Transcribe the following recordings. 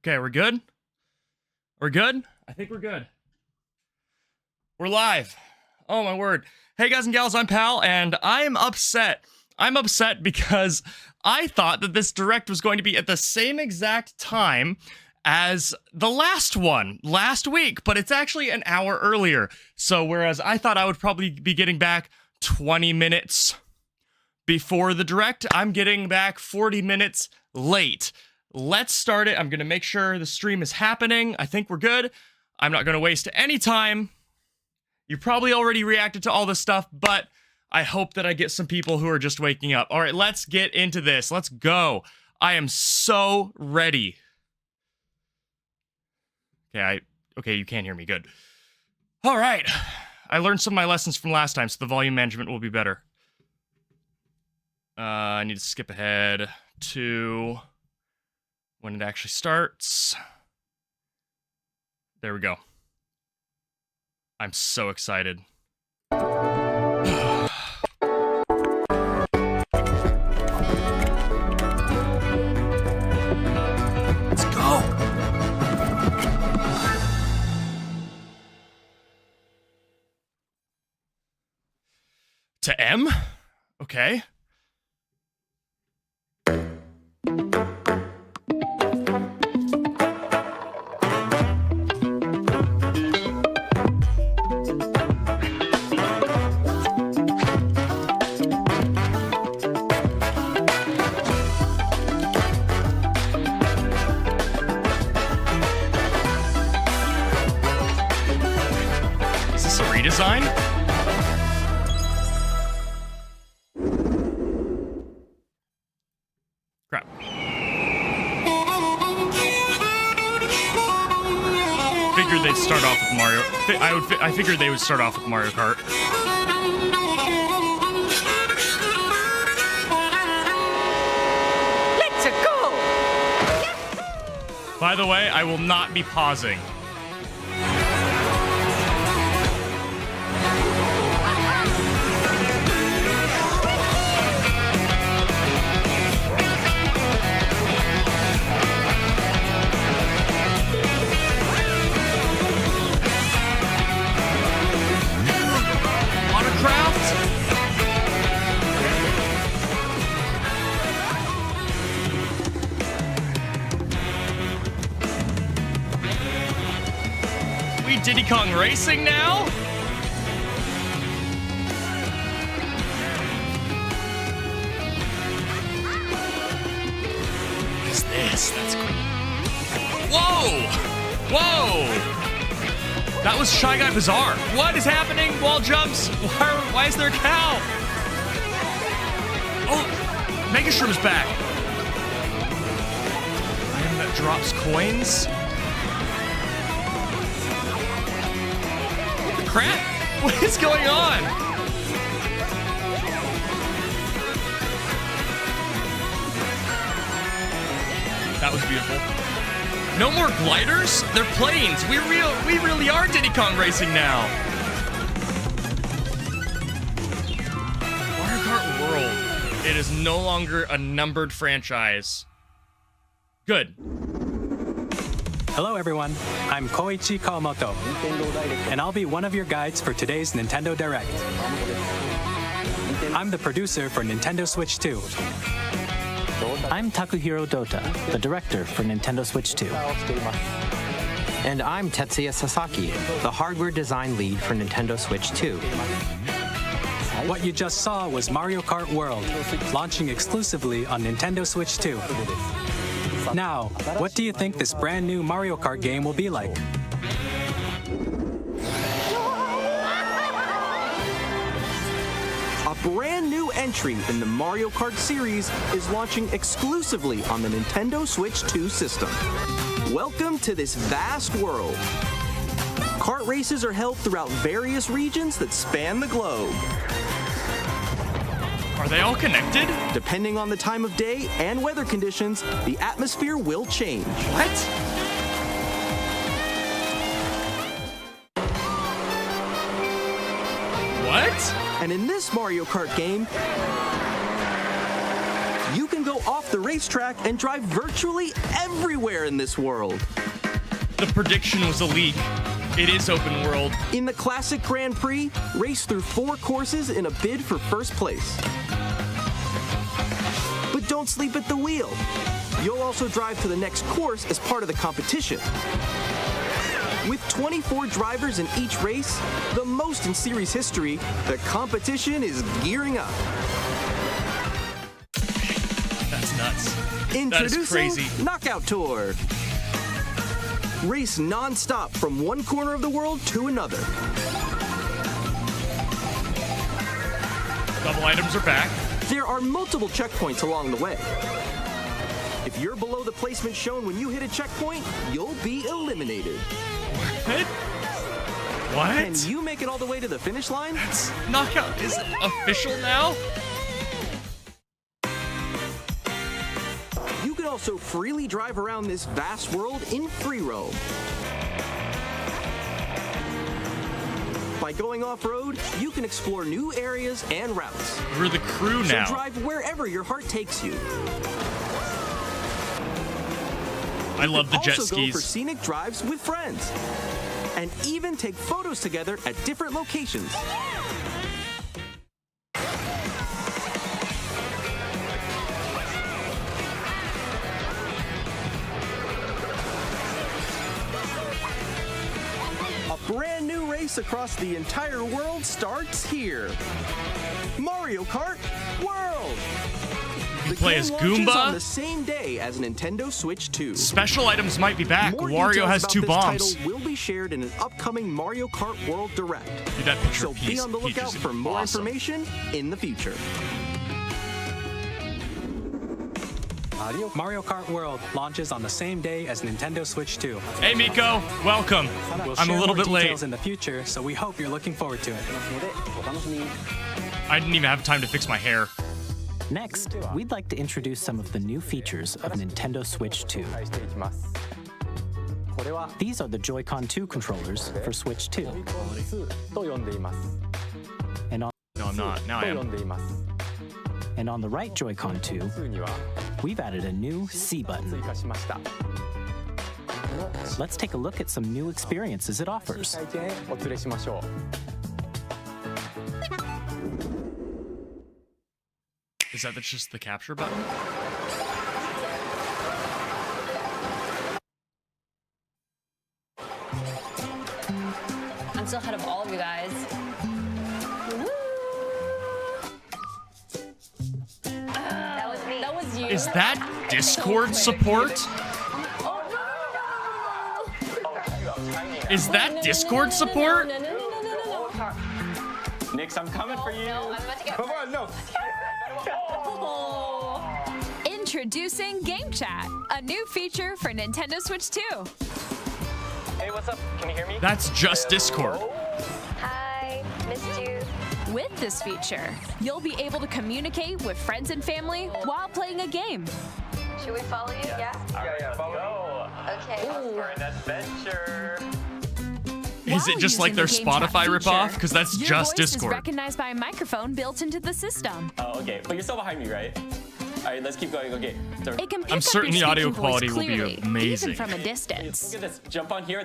Okay, we're good? We're good? I think we're good. We're live. Oh my word. Hey guys and gals, I'm Pal, and I am upset. I'm upset because I thought that this direct was going to be at the same exact time as the last one last week, but it's actually an hour earlier. So whereas I thought I would probably be getting back 20 minutes before the direct, I'm getting back 40 minutes late. Let's start it. I'm going to make sure the stream is happening. I think we're good. I'm not going to waste any time. You probably already reacted to all this stuff, but I hope that I get some people who are just waking up. All right, let's get into this. Let's go. I am so ready. Okay, you can't hear me. Good. All right. I learned some of my lessons from last time, so the volume management will be better. I need to skip ahead to when it actually starts. There we go. I'm so excited. Let's go. To M? Okay. Redesign? Crap. Figured they'd start off with Mario. I figured they would start off with Mario Kart. Let's go. By the way, I will not be pausing. Diddy Kong Racing now? What is this? That's cool. Whoa! Whoa! That was Shy Guy Bazaar. What is happening? Wall jumps? Why is there a cow? Oh! Mega Shroom is back. Item that drops coins? Crap! What is going on? That was beautiful. No more gliders? They're planes. We really are Diddy Kong Racing now. Mario Kart World. It is no longer a numbered franchise. Good. Hello everyone, I'm Koichi Kawamoto, and I'll be one of your guides for today's Nintendo Direct. I'm the producer for Nintendo Switch 2. I'm Takuhiro Dota, the director for Nintendo Switch 2. And I'm Tetsuya Sasaki, the hardware design lead for Nintendo Switch 2. What you just saw was Mario Kart World, launching exclusively on Nintendo Switch 2. Now, what do you think this brand new Mario Kart game will be like? A brand new entry in the Mario Kart series is launching exclusively on the Nintendo Switch 2 system. Welcome to this vast world. Kart races are held throughout various regions that span the globe. Are they all connected? Depending on the time of day and weather conditions, the atmosphere will change. What? What? And in this Mario Kart game, you can go go off the racetrack and drive virtually everywhere in this world. The prediction was a leak. It is open world. In the Classic Grand Prix, race through 4 courses in a bid for first place. But don't sleep at the wheel. You'll also drive to the next course as part of the competition. With 24 drivers in each race, the most in series history, the competition is gearing up. That's nuts. Introducing crazy. Knockout Tour. Race non-stop from one corner of the world to another. Double items are back. There are multiple checkpoints along the way. If you're below the placement shown when you hit a checkpoint, you'll be eliminated. What? Can you make it all the way to the finish line? Knockout is it official now? You can also freely drive around this vast world in free roam. By going off-road, you can explore new areas and routes. We're the crew So now. drive wherever your heart takes you. I love the jet Also go for skis. scenic drives with friends. And even take photos together at different locations. A brand new race across the entire world starts here. Mario Kart World! You The play game as launches on the Goomba. same day as Nintendo Switch 2. Special items might be back. More Wario details has about 2 this bombs. title will be shared in an upcoming Mario Kart World Direct. Dude, that picture So of be Peach, on the Peach lookout is for more awesome. information in the future. Mario Kart World launches on the same day as Nintendo Switch 2. Hey, Miko. Welcome. We'll I'm share a little more bit late. details in the future, so we hope you're looking forward to it. I didn't even have time to fix my hair. Next, we'd like to introduce some of the new features of Nintendo Switch 2. These are the Joy-Con 2 controllers for Switch 2. And on, No, I'm not. Now I am. and on the right Joy-Con 2, we've added a new C button. Let's take a look at some new experiences it offers. Is that just the capture button? I'm still ahead of all of you guys. That was me. That was you. Is that Discord support? Is that Discord support? No. Nix, I'm coming for you. No, I'm about to get Come on, no. Introducing Game Chat, a new feature for Nintendo Switch 2. Hey, what's up? Can you hear me? That's just Discord. Hi, missed you. With this feature, you'll be able to communicate with friends and family while playing a game. Should we follow you? Yeah. Yeah, follow me. Okay. For an adventure. Is it While just like using their the Game Chat Spotify feature, ripoff? Because that's your just voice Discord. is recognized by a microphone built into the system. Oh, okay. But you're still behind me, right? All right, let's keep going. Okay. So, It can pick I'm up certain your the audio speaking voice quality will be clearly, amazing. even from a look distance. at this. Jump on here.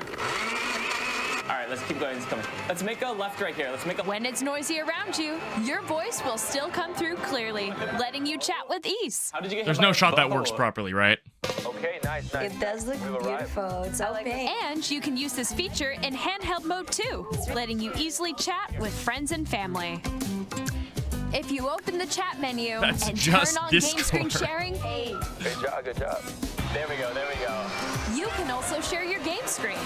All right, let's keep going. It's coming. Let's make a left right here. Let's make a. When it's noisy around you, your voice will still come through clearly, letting you chat with ease. How did you get There's hit by no a shot that bow? works properly, right? Okay, nice. It does look beautiful. It's so pink. And you can use this feature in handheld mode too, letting you easily chat with friends and family. If you open the chat menu That's and just turn on game screen Discord. sharing, Hey, Good job. There we go. you can also share your game screen.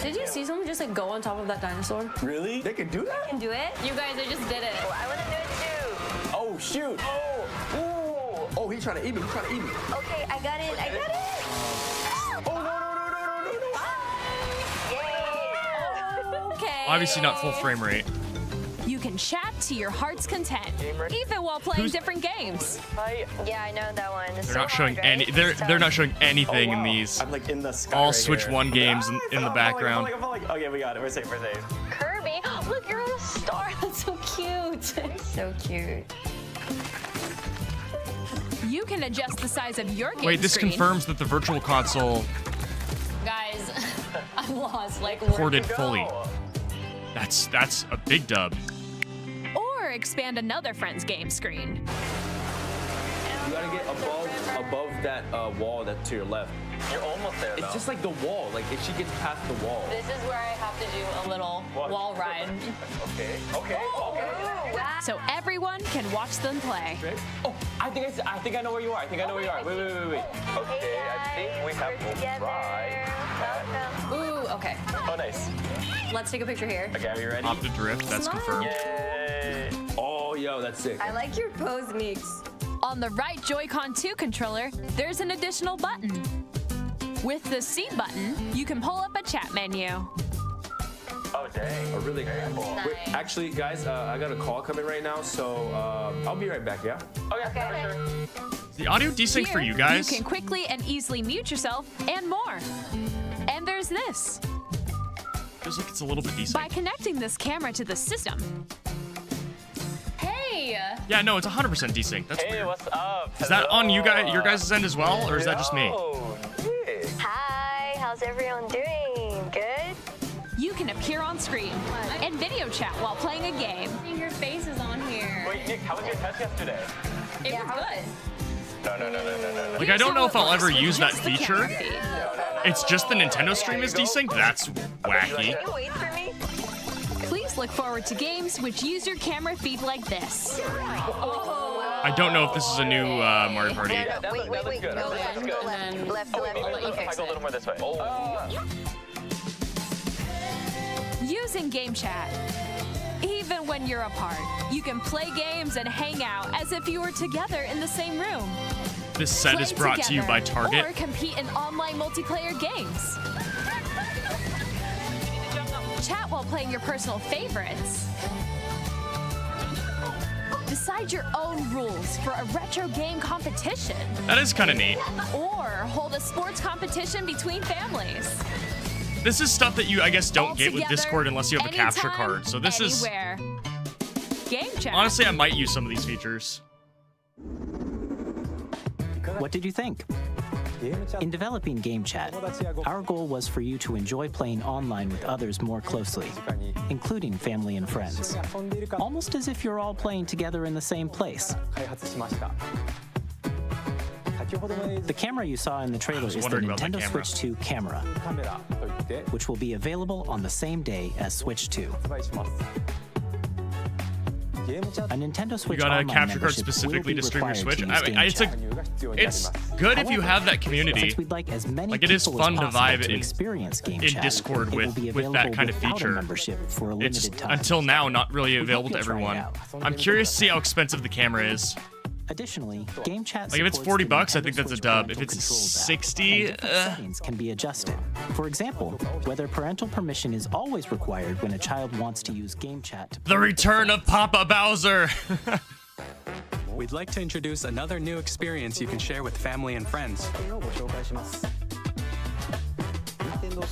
did you see someone just like go on top of that dinosaur? Really? They can do that? Can do it? You guys, I just did it. I want to do it Oh, shoot. Oh. Ooh. Oh, he's trying to eat me. He's trying to eat me. too. Okay, I got it. Oh, no. Okay. Obviously not full frame rate. You can chat to your heart's content, even while playing different games. Yeah, I know that one. It's They're so not showing hard, right? any. They're not showing anything in these. I'm like in the sky. All right Switch here. 1 games in the background. I'm falling. Okay, we got it. We're safe. Kirby, look, you're a star. That's so cute. So cute. You can adjust the size of your game Wait, this screen. confirms that the virtual console Guys, I'm lost. Like, ported fully. That's a big dub. Or expand another friend's game screen. You gotta get above that wall that's to your left. You're almost there, It's just like the wall. Like if she gets past the wall. This is where I have to do a little wall ride. Okay. So everyone can watch them play. Oh, I think I know where you are. I think I know where you are. Wait. Okay, I think we have to try. Ooh, okay. Oh, nice. Let's take a picture here. Okay, are you ready? Off the drift, that's confirmed. Yay. Oh, yo, that's sick. I like your pose, Meeks. On the right Joy-Con 2 controller, there's an additional button. With the C button, you can pull up a chat menu. Oh, dang. Oh, really? Nice. Wait, actually, guys, I got a call coming right now, so I'll be right back. Yeah. Okay. Is the audio desynced for you guys? You can quickly and easily mute yourself and more. And there's this. Feels like it's a little bit By desynced. connecting this camera to the system, Hey! Yeah, no, it's 100% desynced. That's Hey, weird. what's up? Is that on you guys, your guys' end as well, or is that just me? Oh, yeah. Hi, how's everyone doing? Good? you can appear on screen and video chat while playing a game. Your face is on here. Wait, Nick, how was your test yesterday? It was good. No. Like, I don't know if I'll ever Here's use that the feature. camera feed. It's just the Nintendo stream is desynced? That's wacky. Can you wait for me? Please look forward to games which use your camera feed like this. I don't know if this is a new Mario Party. No, wait. That looks good. Go That looks left, good. go left. Left, Oh, wait, left. maybe if I go a little more this way. Oh. Using Game Chat. Even when you're apart, you can play games and hang out as if you were together in the same room. This set is Play brought to you by together, Target. Or compete in online multiplayer games. Chat while playing your personal favorites. Decide your own rules for a retro game competition. That is kind of neat. Or hold a sports competition between families. This is stuff that you, I guess, don't All get with together, Discord unless you have a capture anytime, card. So this is, anywhere. Game Chat. honestly, I might use some of these features. What did you think? In developing Game Chat, our goal was for you to enjoy playing online with others more closely, including family and friends, almost as if you're all playing together in the same place. The camera you saw in the trailer is the wondering about that Nintendo camera. Switch 2 camera, which will be available on the same day as Switch 2. A Nintendo Switch You got a Online capture card membership will specifically be to stream your required Switch? to use Game Chat. It's good if you have that community. Since we'd like as many Like, it is people fun as to possible vibe to in- experience Game in Chat, Discord it will with be that available kind of without a feature. membership for a It's limited time. until now not really We hope available to you'll try it everyone. out. I'm curious to see how expensive the camera is. Additionally, Game Chat Like, if it's supports 40 the bucks, I Nintendo think that's a Switch dub. If Parental it's Controls app, 60, and different settings can be adjusted. For example, whether parental permission is always required when a child wants to use Game Chat to The return of Papa Bowser. We'd like to introduce another new experience you can share with family and friends.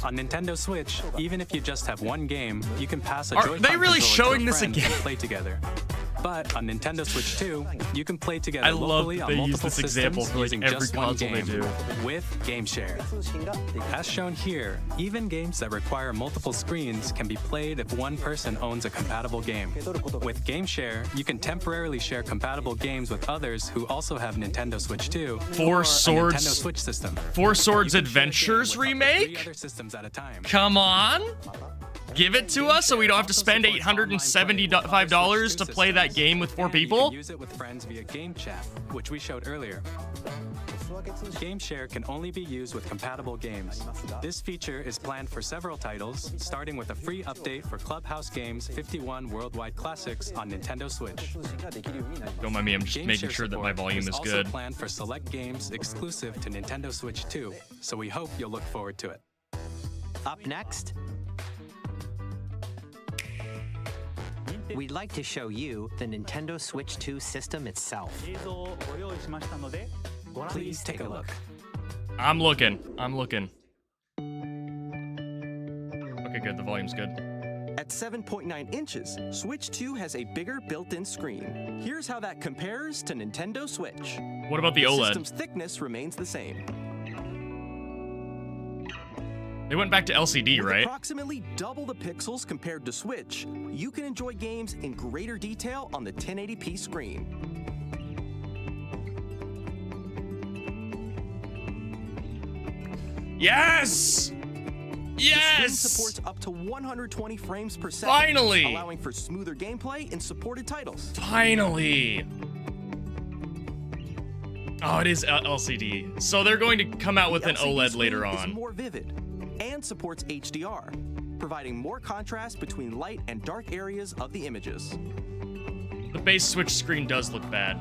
On Nintendo Switch, even if you just have one game, you can pass a Are Joy-Con they really controller showing to a this friend again? and play together. But on Nintendo Switch 2, you can play together I love locally that on they use multiple this example systems for, like, using every just one console they game do. with Game Share. As shown here, even games that require multiple screens can be played if one person owns a compatible game. With Game Share, you can temporarily share compatible games with others who also have Nintendo Switch 2 Four or a Swords- Nintendo Switch system. Four Swords You can share a game Adventures with up to 3 remake? other systems at a time. Come on. Give it to us so we don't have to spend $875 to play that game with 4 And you people? can use it with friends via Game Chat, which we showed earlier. Game Share can only be used with compatible games. This feature is planned for several titles, starting with a free update for Clubhouse Games 51 Worldwide Classics on Nintendo Switch. Don't mind me, I'm just Game making Share sure that my support volume is also good. planned for select games exclusive to Nintendo Switch 2, so we hope you'll look forward to it. Up next, we'd like to show you the Nintendo Switch 2 system itself. Please take a look. I'm looking. Okay, good. The volume's good. At 7.9 inches, Switch 2 has a bigger built-in screen. Here's how that compares to Nintendo Switch. What about the The OLED? system's thickness remains the same. They went back to LCD, With right? approximately double the pixels compared to Switch, you can enjoy games in greater detail on the 1080p screen. Yes! The Yes! screen supports up to 120 frames per second, Finally! allowing for smoother gameplay in supported titles. Finally! Oh, it is LCD. So they're going to come out with The an LCD OLED screen later is on. more vivid and supports HDR, providing more contrast between light and dark areas of the images. The base Switch screen does look bad.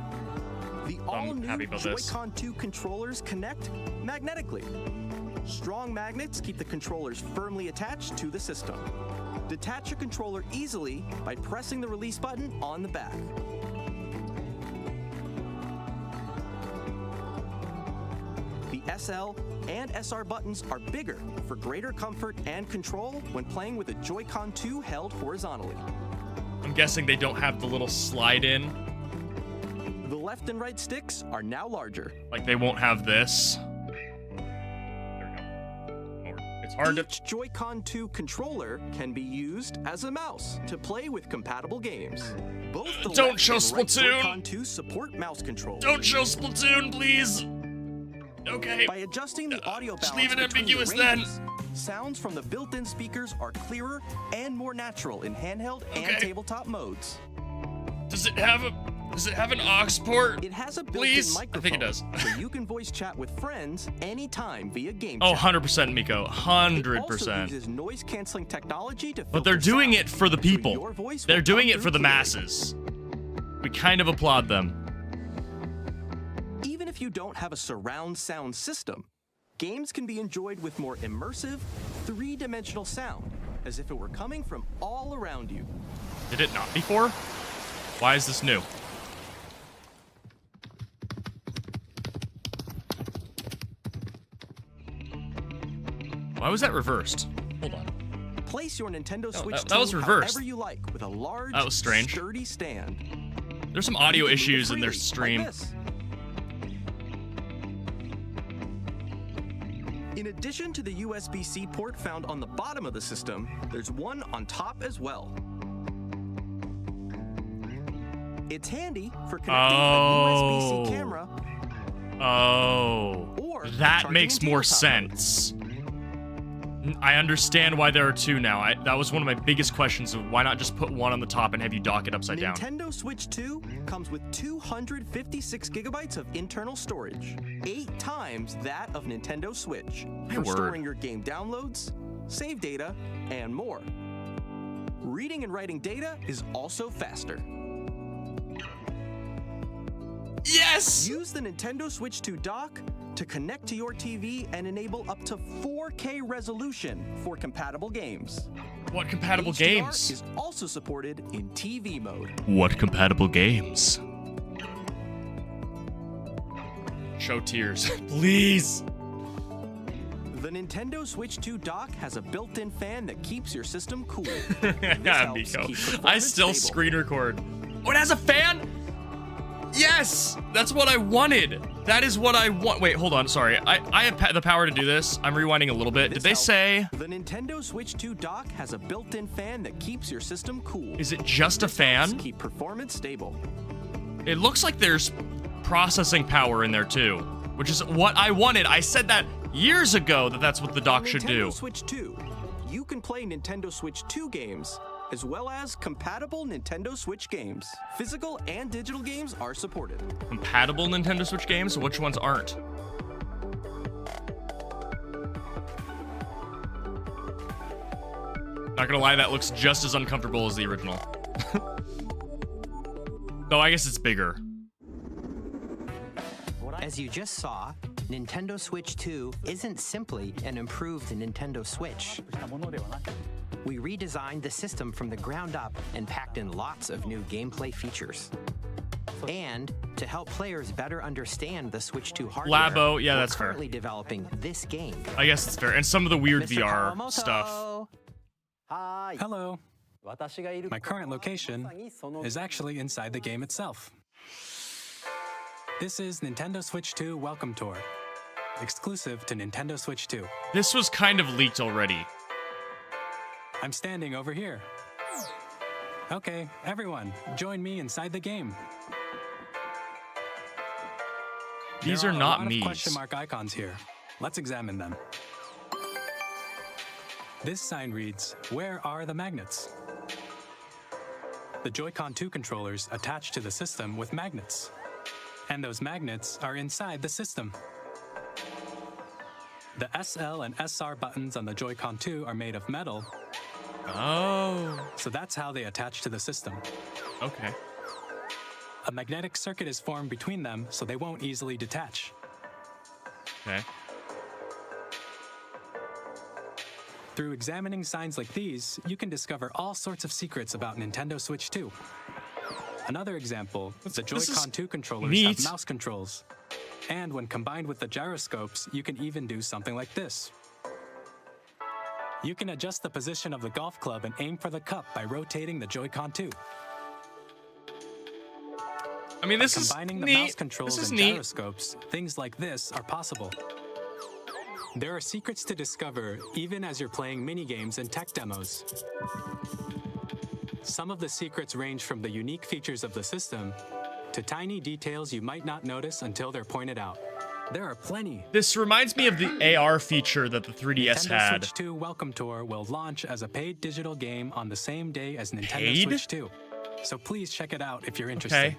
The I'm all-new happy about this. Joy-Con 2 controllers connect magnetically. Strong magnets keep the controllers firmly attached to the system. Detach your controller easily by pressing the release button on the back. The SL and SR buttons are bigger for greater comfort and control when playing with a Joy-Con 2 held horizontally. I'm guessing they don't have the little slide in. The left and right sticks are now larger. Like they won't have this. There we go. It's hard to. Each Joy-Con 2 controller can be used as a mouse to play with compatible games. Both the Don't left show and right Splatoon. Joy-Con 2 support mouse controls. Don't show Splatoon, please. Okay. By adjusting the audio balance Just leave it between the ambiguous then. ranges, sounds from the built-in speakers are clearer and more natural in handheld and Okay. tabletop modes. Does it have an aux port? It has a built-in Please? I microphone, think it does. so you can voice chat with friends anytime via game Oh, chat. 100% Miko. It also 100%. uses noise-canceling technology to But they're filter doing sound, it for the so people. your voice They're will doing come it for through the clearly. masses. We kind of applaud them. Even if you don't have a surround sound system, games can be enjoyed with more immersive, three-dimensional sound, as if it were coming from all around you. Did it not before? Why is this new? Why was that reversed? Hold on. Place your Nintendo No, Switch that was 2 reversed. however you like with a large, That was strange. sturdy stand. There's some audio You can move it issues in their freely, stream. like this. In addition to the USB-C port found on the bottom of the system, there's one on top as well. It's handy for connecting a USB-C camera Oh, or that charging makes in more tabletop mode. sense. I understand why there are two now. That was one of my biggest questions of why not just put one on the top and have you dock it upside down. Nintendo Switch 2 comes with 256 gigabytes of internal storage, 8 times that of Nintendo Switch, My for word. storing your game downloads, save data, and more. Reading and writing data is also faster. Yes! Use the Nintendo Switch 2 dock to connect to your TV and enable up to 4K resolution for compatible games. What compatible HDR games? is also supported in TV mode. What compatible games? Show tears, please. The Nintendo Switch 2 dock has a built-in fan that keeps your system cool. Yeah, Miko. I still screen record. Oh, it has a fan? Yes! That's what I wanted. That is what I want. Wait, hold on. Sorry. I have the power to do this. I'm rewinding a little bit. Did they say... The Nintendo Switch 2 dock has a built-in fan that keeps your system cool. Is it just a This helps fan? keep performance stable. It looks like there's processing power in there too, which is what I wanted. I said that years ago that that's what the dock On should Nintendo do. Switch 2, you can play Nintendo Switch 2 games, as well as compatible Nintendo Switch games. Physical and digital games are supported. Compatible Nintendo Switch games? Which ones aren't? Not gonna lie, that looks just as uncomfortable as the original. Though I guess it's bigger. As you just saw, Nintendo Switch 2 isn't simply an improved Nintendo Switch. We redesigned the system from the ground up and packed in lots of new gameplay features. And to help players better understand the Switch 2 hardware, Labo, yeah, we're that's fair. currently developing this game. I guess it's fair. And some of the weird Mr. VR Kawamoto. stuff. Hello. My current location is actually inside the game itself. This is Nintendo Switch 2 Welcome Tour, exclusive to Nintendo Switch 2. This was kind of leaked already. I'm standing over here. Okay, everyone, join me inside the game. These There are a not lot of Mii's. question mark icons here. Let's examine them. This sign reads, "Where are the magnets?" The Joy-Con 2 controllers attach to the system with magnets. And those magnets are inside the system. The SL and SR buttons on the Joy-Con 2 are made of metal, Oh, so that's how they attach to the system. okay. A magnetic circuit is formed between them, so they won't easily detach. Okay. Through examining signs like these, you can discover all sorts of secrets about Nintendo Switch 2. Another example, the this is Joy-Con 2 controllers neat. have mouse controls. And when combined with the gyroscopes, you can even do something like this. You can adjust the position of the golf club and aim for the cup by rotating the Joy-Con 2. I mean, this is Combining the neat. mouse controls This is and neat. gyroscopes, things like this are possible. There are secrets to discover even as you're playing mini-games and tech demos. Some of the secrets range from the unique features of the system to tiny details you might not notice until they're pointed out. There are plenty. This reminds me of the AR feature that the 3DS Nintendo had. Switch 2 Welcome Tour will launch as a paid digital game on the same day as Nintendo Paid? Switch 2. So please check it out if you're interested. Okay.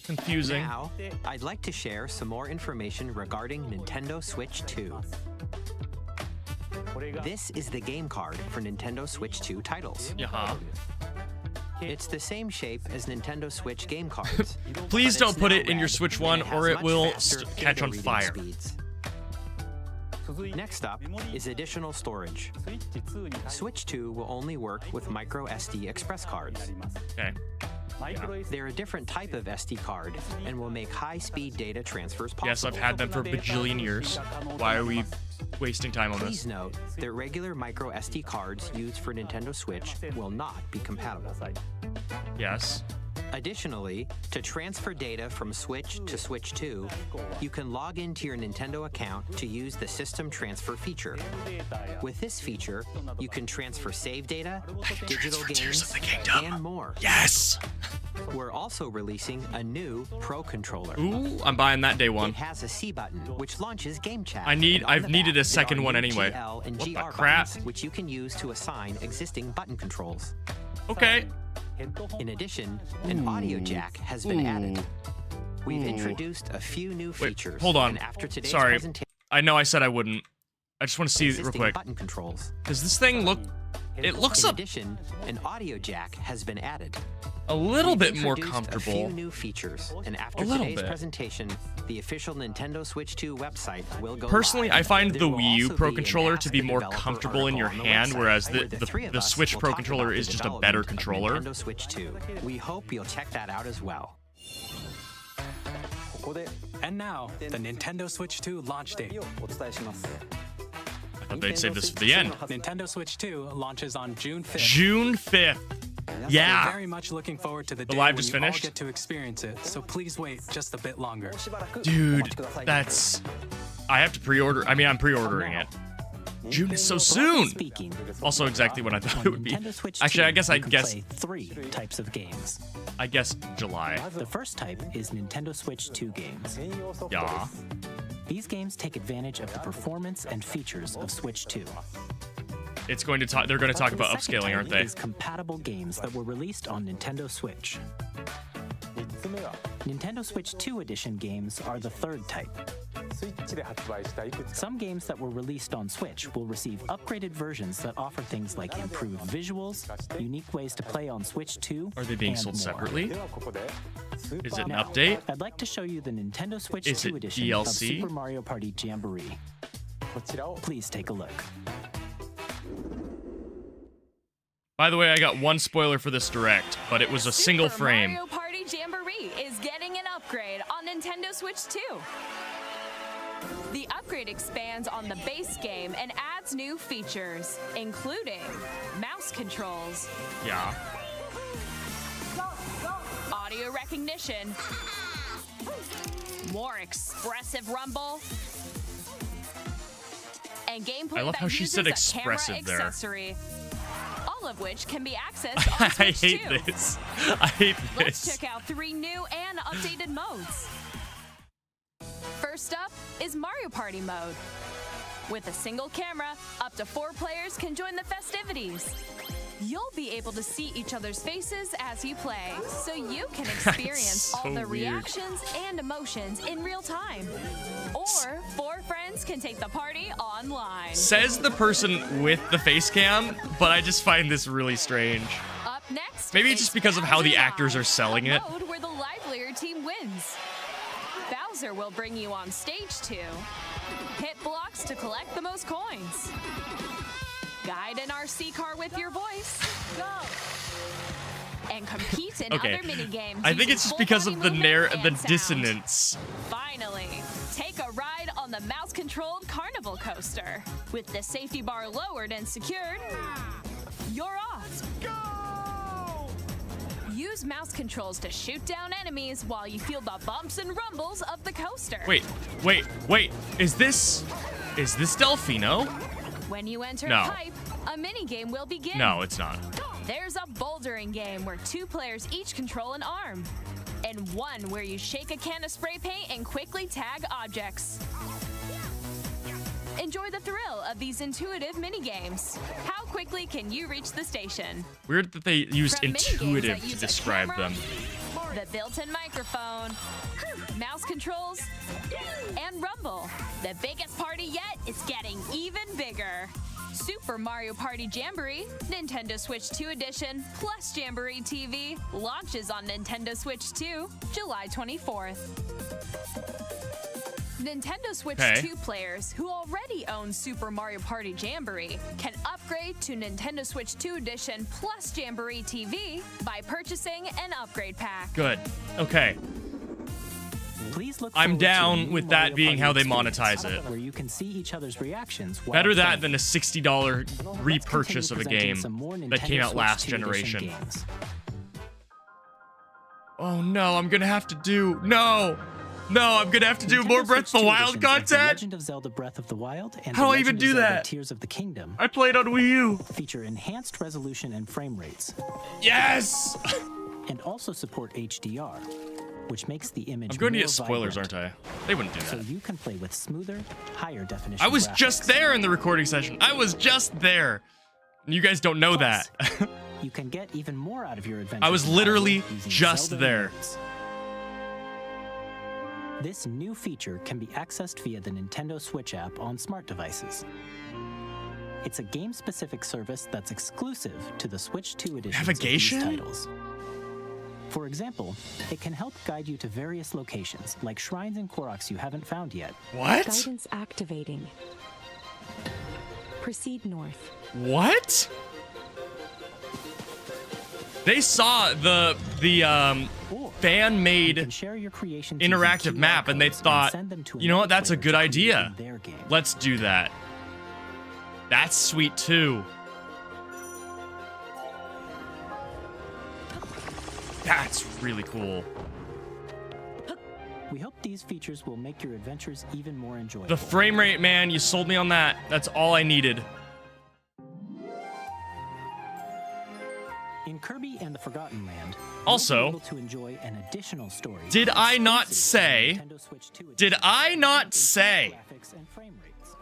Confusing. Now, I'd like to share some more information regarding Nintendo Switch 2. This is the game card for Nintendo Switch 2 titles. Yeah. It's the same shape as Nintendo Switch game cards. Please but don't it's put now it in your red, Switch and 1 it has or it much will faster catch data on reading fire. speeds. Next up is additional storage. Switch 2 will only work with micro SD express cards. Okay. They're a different type of SD card and will make high-speed data transfers possible. Yes, I've had them for a bajillion years. Why are we wasting time on Please this? note that regular micro SD cards used for Nintendo Switch will not be compatible. Yes. Additionally, to transfer data from Switch to Switch 2, you can log into your Nintendo account to use the System Transfer feature. With this feature, you can transfer save data, digital games, and more. Yes! We're also releasing a new Pro Controller. Ooh, I'm buying that day one. It has a C button, which launches Game Chat. I've And on the needed back, a second there are one new anyway. GL and What the GR crap? buttons, which you can use to assign existing button controls. Okay. In addition, an audio jack has been added. We've introduced a few new Wait, features. hold on. And after today's Sorry. presentation, I know I said I wouldn't. I just want to see it real existing quick. button controls. Does this thing look... It looks In a addition, an audio jack has been added. little We've bit more introduced A comfortable. few new features, and after A little today's bit. presentation, the official Nintendo Switch 2 website will go Personally, live. I find There the will Wii U also Pro be an Controller to Ask be the more Developer comfortable in your article on hand, website, whereas where the three of the us Switch will Pro talk Controller about is the just a better development of controller. Nintendo Switch 2. We hope you'll check that out as well. And now, the Nintendo Switch 2 launch date. I thought they'd save this for the end. Nintendo Switch 2 launches on June 5th. June 5th. We're Yeah. very much looking forward to the day live when is you all finished? get to experience it, so please wait just a bit longer. Dude, that's... I have to pre-order. I mean, I'm pre-ordering it. June is so soon. Speaking, Also exactly when I thought it would be. Nintendo Switch Actually, 2, I guess I you can guess play 3 types of games. I guess July. The first type is Nintendo Switch 2 games. Yeah. These games take advantage of the performance and features of Switch 2. It's going to talk. They're going to talk The about second upscaling, type aren't they? is compatible games that were released on Nintendo Switch. Nintendo Switch 2 Edition games are the third type. Some games that were released on Switch will receive upgraded versions that offer things like improved visuals, unique ways to play on Switch 2, Are they being and sold more. separately? Is it an Now, update? I'd like to show you the Nintendo Switch Is 2 it edition DLC? of Super Mario Party Jamboree. Please take a look. By the way, I got one spoiler for this direct, but it was a single Super frame. Mario Party Jamboree is getting an upgrade on Nintendo Switch 2. The upgrade expands on the base game and adds new features, including mouse controls, Yeah. audio recognition, more expressive rumble, and gameplay I love that how she uses said a camera expressive there. accessory. All of which can be accessed on I Switch hate 2. this. I hate Let's this. check out 3 new and updated modes. First up is Mario Party mode. With a single camera, up to 4 players can join the festivities. You'll be able to see each other's faces as you play, so you can experience all so the weird. reactions and emotions in real time. Or 4 friends can take the party online. Says the person with the face cam, but I just find this really strange. Up next, Maybe it's is just because of how the Bowser actors are Live, selling a it. mode where the livelier team wins. Bowser will bring you on stage 2. Hit blocks to collect the most coins. Guide an RC car with your voice. Go. And compete in Okay. other mini-games. I think using it's just full because body of the movement and sound. dissonance. Finally, take a ride on the mouse-controlled carnival coaster. With the safety bar lowered and secured, you're off. Go! Use mouse controls to shoot down enemies while you feel the bumps and rumbles of the coaster. Wait. Is this Delfino? When you enter No. pipe, a mini-game will begin. No, it's not. There's a bouldering game where 2 players each control an arm, and one where you shake a can of spray paint and quickly tag objects. Enjoy the thrill of these intuitive mini-games. How quickly can you reach the station? Weird that they used From mini-games intuitive that to use a describe camera, them. The built-in microphone, mouse controls, and rumble. The biggest party yet is getting even bigger. Super Mario Party Jamboree, Nintendo Switch 2 Edition, plus Jamboree TV launches on Nintendo Switch 2, July 24th. Nintendo Switch Okay. 2 players who already own Super Mario Party Jamboree can upgrade to Nintendo Switch 2 Edition plus Jamboree TV by purchasing an upgrade pack. Good. Okay. Please look I'm forward to a down new with that Mario being how Party they experience, monetize it. where you can see each other's reactions. while Better that playing. than a $60 Let's repurchase of a continue presenting game some more that came Nintendo out Switch last 2 edition generation. games. Oh no, I'm gonna have to do No, I'm gonna have to do Nintendo more Breath of Switch the 2 Wild editions of The content. Legend of Zelda Breath of the Wild and How do The I even Legend do of Zelda that? Tears of the Kingdom I played on Wii U. feature enhanced resolution and frame rates, Yes. and also support HDR, which makes the image I'm going to more get spoilers, vibrant, aren't I? They wouldn't do so that. you can play with smoother, higher definition I was graphics. just there in the recording session. I was just there. And you guys don't know Plus, that. You can get even more out of your adventure. I was literally just there. This new feature can be accessed via the Nintendo Switch app on smart devices. It's a game-specific service that's exclusive to the Switch 2 editions Navigation? of these titles. For example, it can help guide you to various locations, like shrines and Koroks you haven't found yet. What? Guidance activating. Proceed north. What? They saw the fan-made Share your creations interactive using QR map and they codes thought, send them to you know what, that's a another good player to create idea. in their game. Let's do that. That's sweet too. That's really cool. We hope these features will make your adventures even more enjoyable. The frame rate, man, you sold me on that. That's all I needed. In Kirby and the Forgotten Land, Also, you'll be able to enjoy an additional story. Did I not exclusive to say? Nintendo Switch 2 Did I not say graphics and frame rates.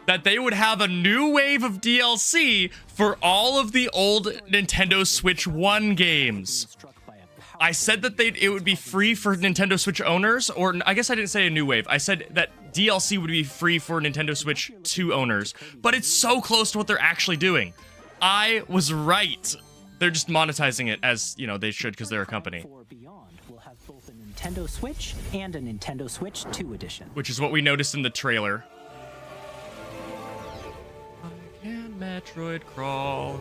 that they would have a new wave of DLC for all of the old Nintendo Switch 1 games? Struck by a I said that it would be free for Nintendo Switch owners, or I guess I didn't say a new wave. I said that DLC would be free for Nintendo Switch 2 owners, but it's so close to what they're actually doing. I was right. They're just monetizing it as, you know, they should because they're a company. 4 Beyond will have both a Nintendo Switch and a Nintendo Switch 2 edition. Which is what we noticed in the trailer. Can Metroid crawl?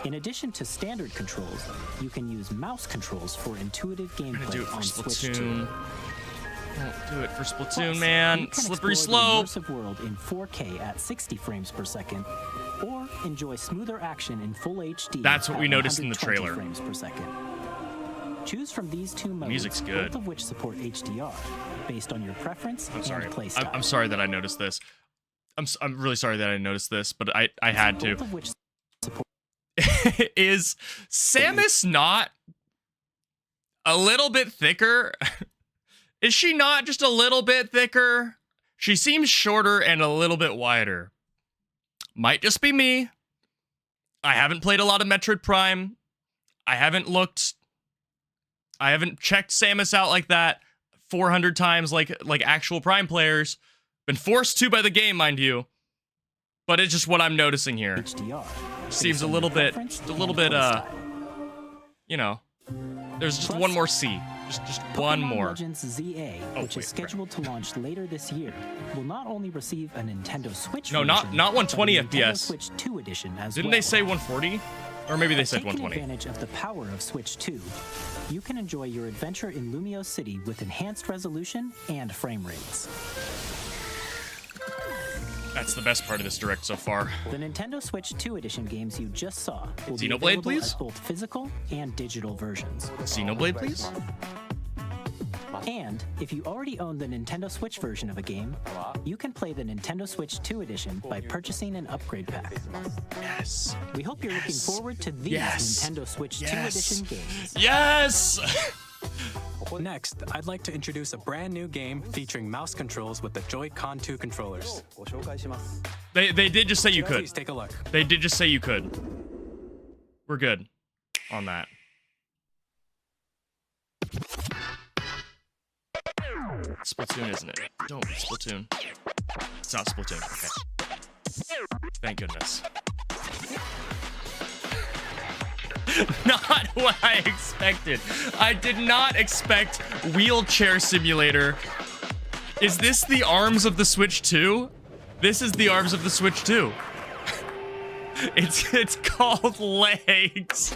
In addition to standard controls, you can use mouse controls for intuitive I'm gonna do gameplay it for on Switch 2. Splatoon. Don't do it for Splatoon, Plus, man. you can Slippery explore slope. the immersive world in 4K at 60 frames per second, or enjoy smoother action in full HD. That's what at we noticed in the 120 trailer. Frames per second. Choose from these two modes, Music's good. both of which support HDR, based on your preference I'm sorry. and playstyle. I'm sorry that I noticed this. I'm really sorry that I noticed this, but I had to. Both of which support Is Samus not a little bit thicker? Is she not just a little bit thicker? She seems shorter and a little bit wider. Might just be me. I haven't played a lot of Metroid Prime. I haven't checked Samus out like that 400 times like actual Prime players. Been forced to by the game, mind you. But it's just what I'm noticing here. HDR. Seems a little bit, you know, there's just one more C. Just one Pokemon more. Legends ZA, which is scheduled to launch later this year, will not only receive a Nintendo Switch No, version, not 120 but a Nintendo FPS. Switch 2 edition as Didn't well. they say 140? Or maybe they said Taking 120. advantage of the power of Switch 2, you can enjoy your adventure in Lumio City with enhanced resolution and frame rates. That's the best part of this direct so far. The Nintendo Switch 2 edition games you just saw will be Xenoblade, available please? as both physical and digital versions. Xenoblade, please? And if you already own the Nintendo Switch version of a game, you can play the Nintendo Switch 2 edition by purchasing an upgrade pack. Yes. We hope you're looking forward to these Yes. Nintendo Switch 2 Yes. edition games. Yes! Next, I'd like to introduce a brand new game featuring mouse controls with the Joy-Con 2 controllers. They did just say you could. Please take a look. They did just say you could. We're good on that. Splatoon, isn't it? Don't be Splatoon. It's not Splatoon. Okay. Thank goodness. Not what I expected. I did not expect Wheelchair Simulator. Is this the arms of the Switch 2? This is the arms of the Switch 2. It's called legs.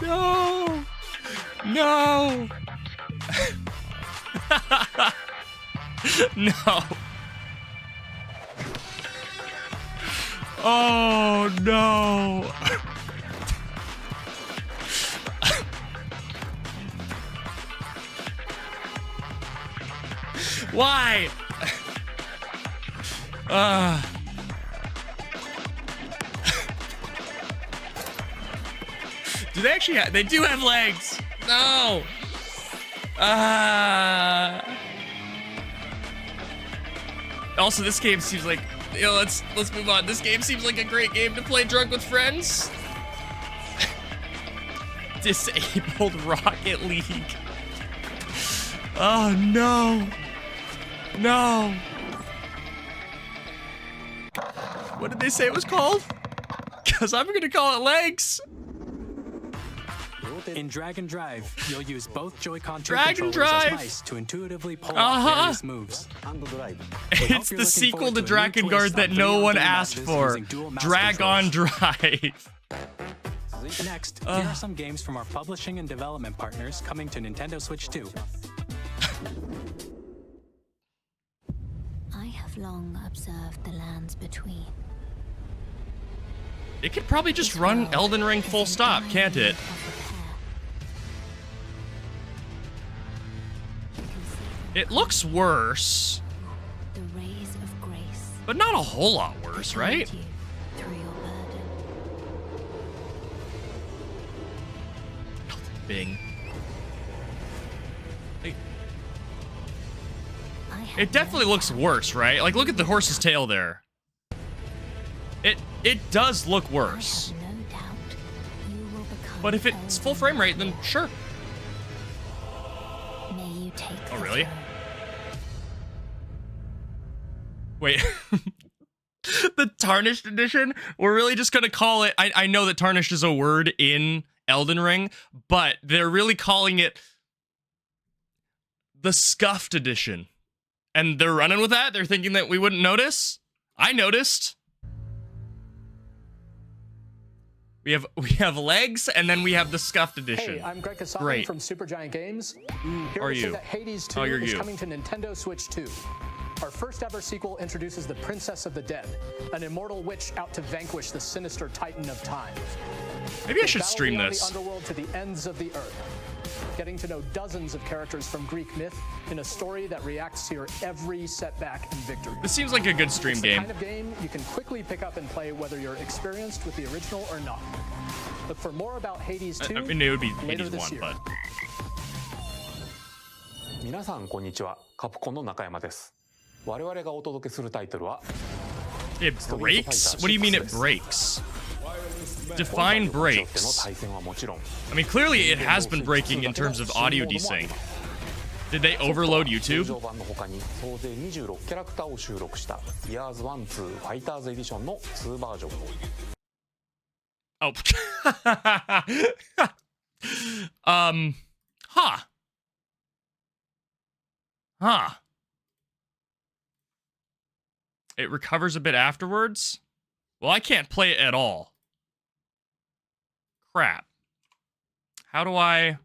No. No. No. Oh no. Why? Do they actually have, they do have legs. No. Also, this game seems like, let's move on. This game seems like a great game to play drunk with friends. Disabled Rocket League. Oh no. No. What did they say it was called? Because I'm gonna call it legs. In Drag and Drive, you'll use both Joy-Con 2 Drag and controllers Drive. as mice to intuitively pull off various moves. It's the sequel to Dragon Guard that no one asked for. Drag on Drive. Next, here are some games from our publishing and development partners coming to Nintendo Switch 2. I have long observed the lands between. It could probably just run Elden Ring full stop, can't it? It looks worse, The rays of grace but not a whole lot worse, right? guide you through your burden. Bing. I have It definitely looks worse, right? Like, look at the horse's tail there. It does look worse. no doubt you will become But if it's full frame rate, then sure. May you take Oh, the really? throne. Wait. The Tarnished Edition? We're really just gonna call it... I know that Tarnished is a word in Elden Ring, but they're really calling it the Scuffed Edition. And they're running with that? They're thinking that we wouldn't notice? I noticed. We have legs, and then we have the Scuffed Edition. Hey, I'm Greg Kasami Great. from Supergiant Games. Here Are to say you? that Hades 2 Oh, you're is you. coming to Nintendo Switch 2. Our first ever sequel introduces the Princess of the Dead, an immortal witch out to vanquish the sinister Titan of Time. Maybe I should Battle stream beyond this. The underworld to the ends of the earth. Getting to know dozens of characters from Greek myth in a story that reacts to your every setback and victory. This seems like a good stream It's the game. kind of game you can quickly pick up and play whether you're experienced with the original or not. Look for more about Hades 2 I mean, it would be later Hades this 1, year. but 皆さんこんにちは。カプコンの中山です。我々がお届けするタイトルは it breaks? What do you mean it breaks? Define breaks. I mean, clearly it has been breaking in terms of audio desync. Did they overload YouTube? 通常版の他に総勢26キャラクターを収録した Years 1、2 Fighters Edition の2バージョンを Oh. Huh. Huh. It recovers a bit afterwards? Well, I can't play it at all. Crap. How do I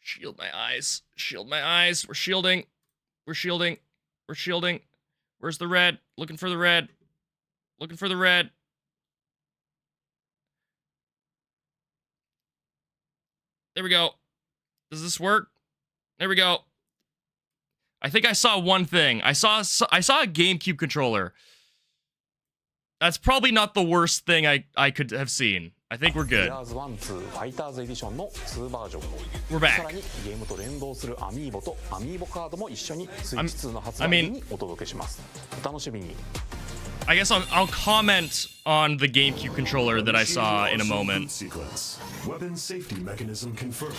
shield my eyes? Shield my eyes. We're shielding. We're shielding. We're shielding. Where's the red? Looking for the red. Looking for the red. There we go. Does this work? There we go. I think I saw one thing. I saw a GameCube controller. That's probably not the worst thing I could have seen. I think we're good. Years 1、2 Fighters Edition の2バージョンを We're back. さらにゲームと連動するアミーボとアミーボカードも一緒にスイッチ2の発売日にお届けします。お楽しみに。 I guess I'll comment on the GameCube controller that I saw in a moment. Sequence. Weapon safety mechanism confirmed.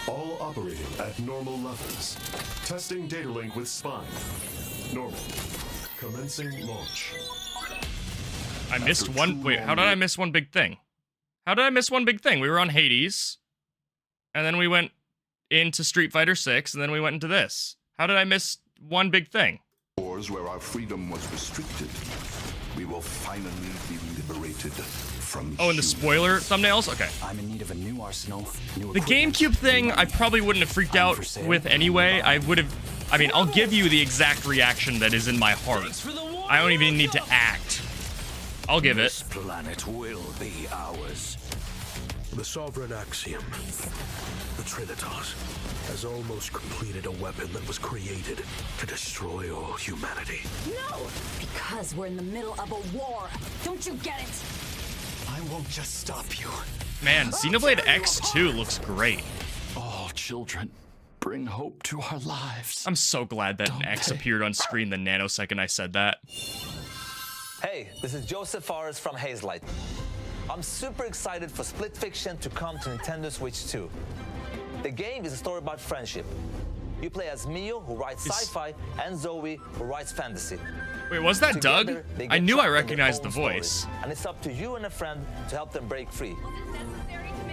All operating at normal levels. Testing data link with spine. Normal. Commencing launch. I missed one. Wait, how did I miss one big thing? How did I miss one big thing? We were on Hades, and then we went into Street Fighter 6, and then we went into this. How did I miss one big thing? Wars where our freedom was restricted, we will finally be liberated from. Oh, and the spoiler thumbnails? Okay. I'm in need of a new arsenal. The GameCube thing, I probably wouldn't have freaked out with anyway. I would have. I mean, I'll give you the exact reaction that is in my heart. I don't even need to act. I'll give it. This planet will be ours. The Sovereign Axiom, the Trinitas, has almost completed a weapon that was created to destroy all humanity. No! Because we're in the middle of a war. Don't you get it? I won't just stop you. Man, Xenoblade X2 looks great. All children, bring hope to our lives. I'm so glad that an X appeared on screen the nanosecond I said that. Hey, this is Joseph Fares from Hazelight. I'm super excited for Split Fiction to come to Nintendo Switch 2. The game is a story about friendship. You play as Mio, who writes sci-fi, and Zoe, who writes fantasy. Wait, was that Together, Doug? they I get knew I trapped in their recognized the own voice. stories, and it's up to you and a friend to help them break free.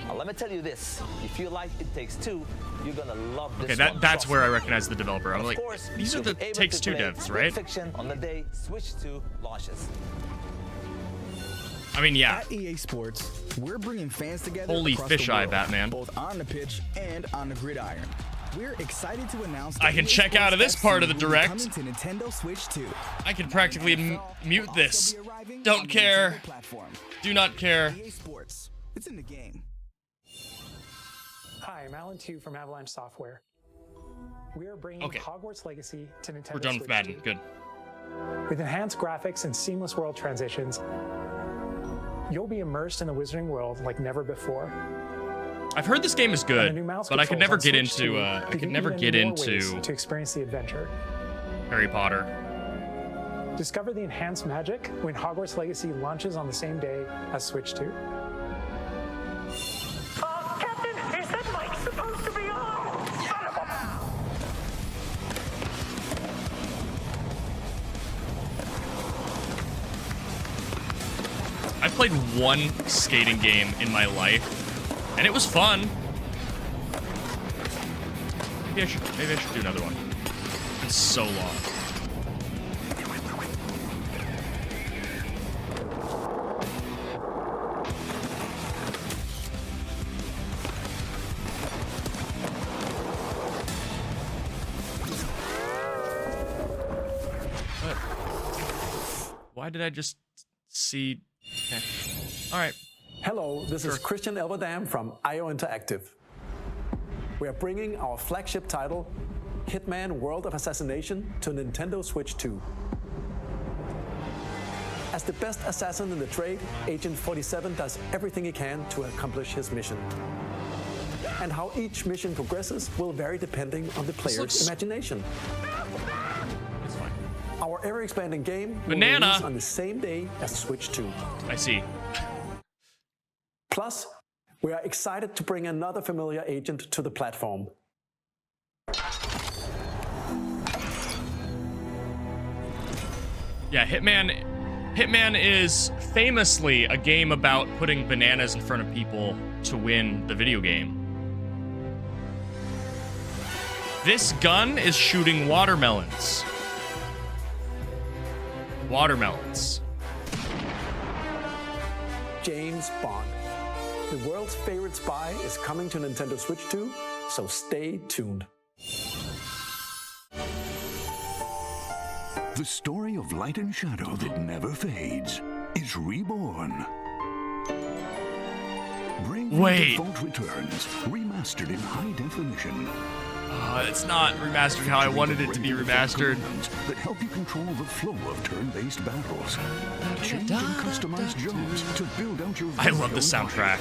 Now, let me tell you this. If you like It Takes Two, you're gonna love this Okay, one. that's Trust where I me. recognize the developer. I'm Of like, course, these are you'll the be able Takes to Two play devs, Split right? Fiction on the day Switch 2 launches. I mean, yeah. At EA Sports, we're bringing fans together. Holy across the fisheye, world, Batman. both on the pitch and on the gridiron. We're excited to announce I that can EA check out of Sports this part of the FC will be direct. coming to Nintendo Switch 2. I can practically mute this. Don't care. Do not care. EA Sports. It's in the game. Hi, I'm Alan Tu from Avalanche Software. We are bringing Okay. Hogwarts Legacy to Nintendo We're done with Switch Madden. 2. Good. With enhanced graphics and seamless world transitions, you'll be immersed in the Wizarding World like never before. I've heard this game is And the good, new mouse but I could controls never on get Switch into 2 I give could you never even get more ways into to experience the adventure. Harry Potter. Discover the enhanced magic when Hogwarts Legacy launches on the same day as Switch 2. Captain, is that mic supposed to be on? Son of a... I played one skating game in my life, and it was fun. Maybe I should do another one. It's so long. What? Why did I just see? Okay. All right. Hello, this is Christian Elverdam from IO Interactive. We are bringing our flagship title, Hitman World of Assassination, to Nintendo Switch 2. As the best assassin in the trade, Agent 47 does everything he can to accomplish his mission. And how each mission progresses will vary depending on the player's imagination. Our ever-expanding game will release on the same day as Switch 2. I see. Plus, we are excited to bring another familiar agent to the platform. Yeah, Hitman is famously a game about putting bananas in front of people to win the video game. This gun is shooting watermelons. Watermelons. James Bond. The world's favorite spy is coming to Nintendo Switch 2, so stay tuned. The story of light and shadow that never fades is reborn. Bravely Default returns, remastered in high definition. It's not remastered how I wanted it to be remastered. That help you control the flow of turn-based battles. Change and customize jobs to build out your I love the soundtrack.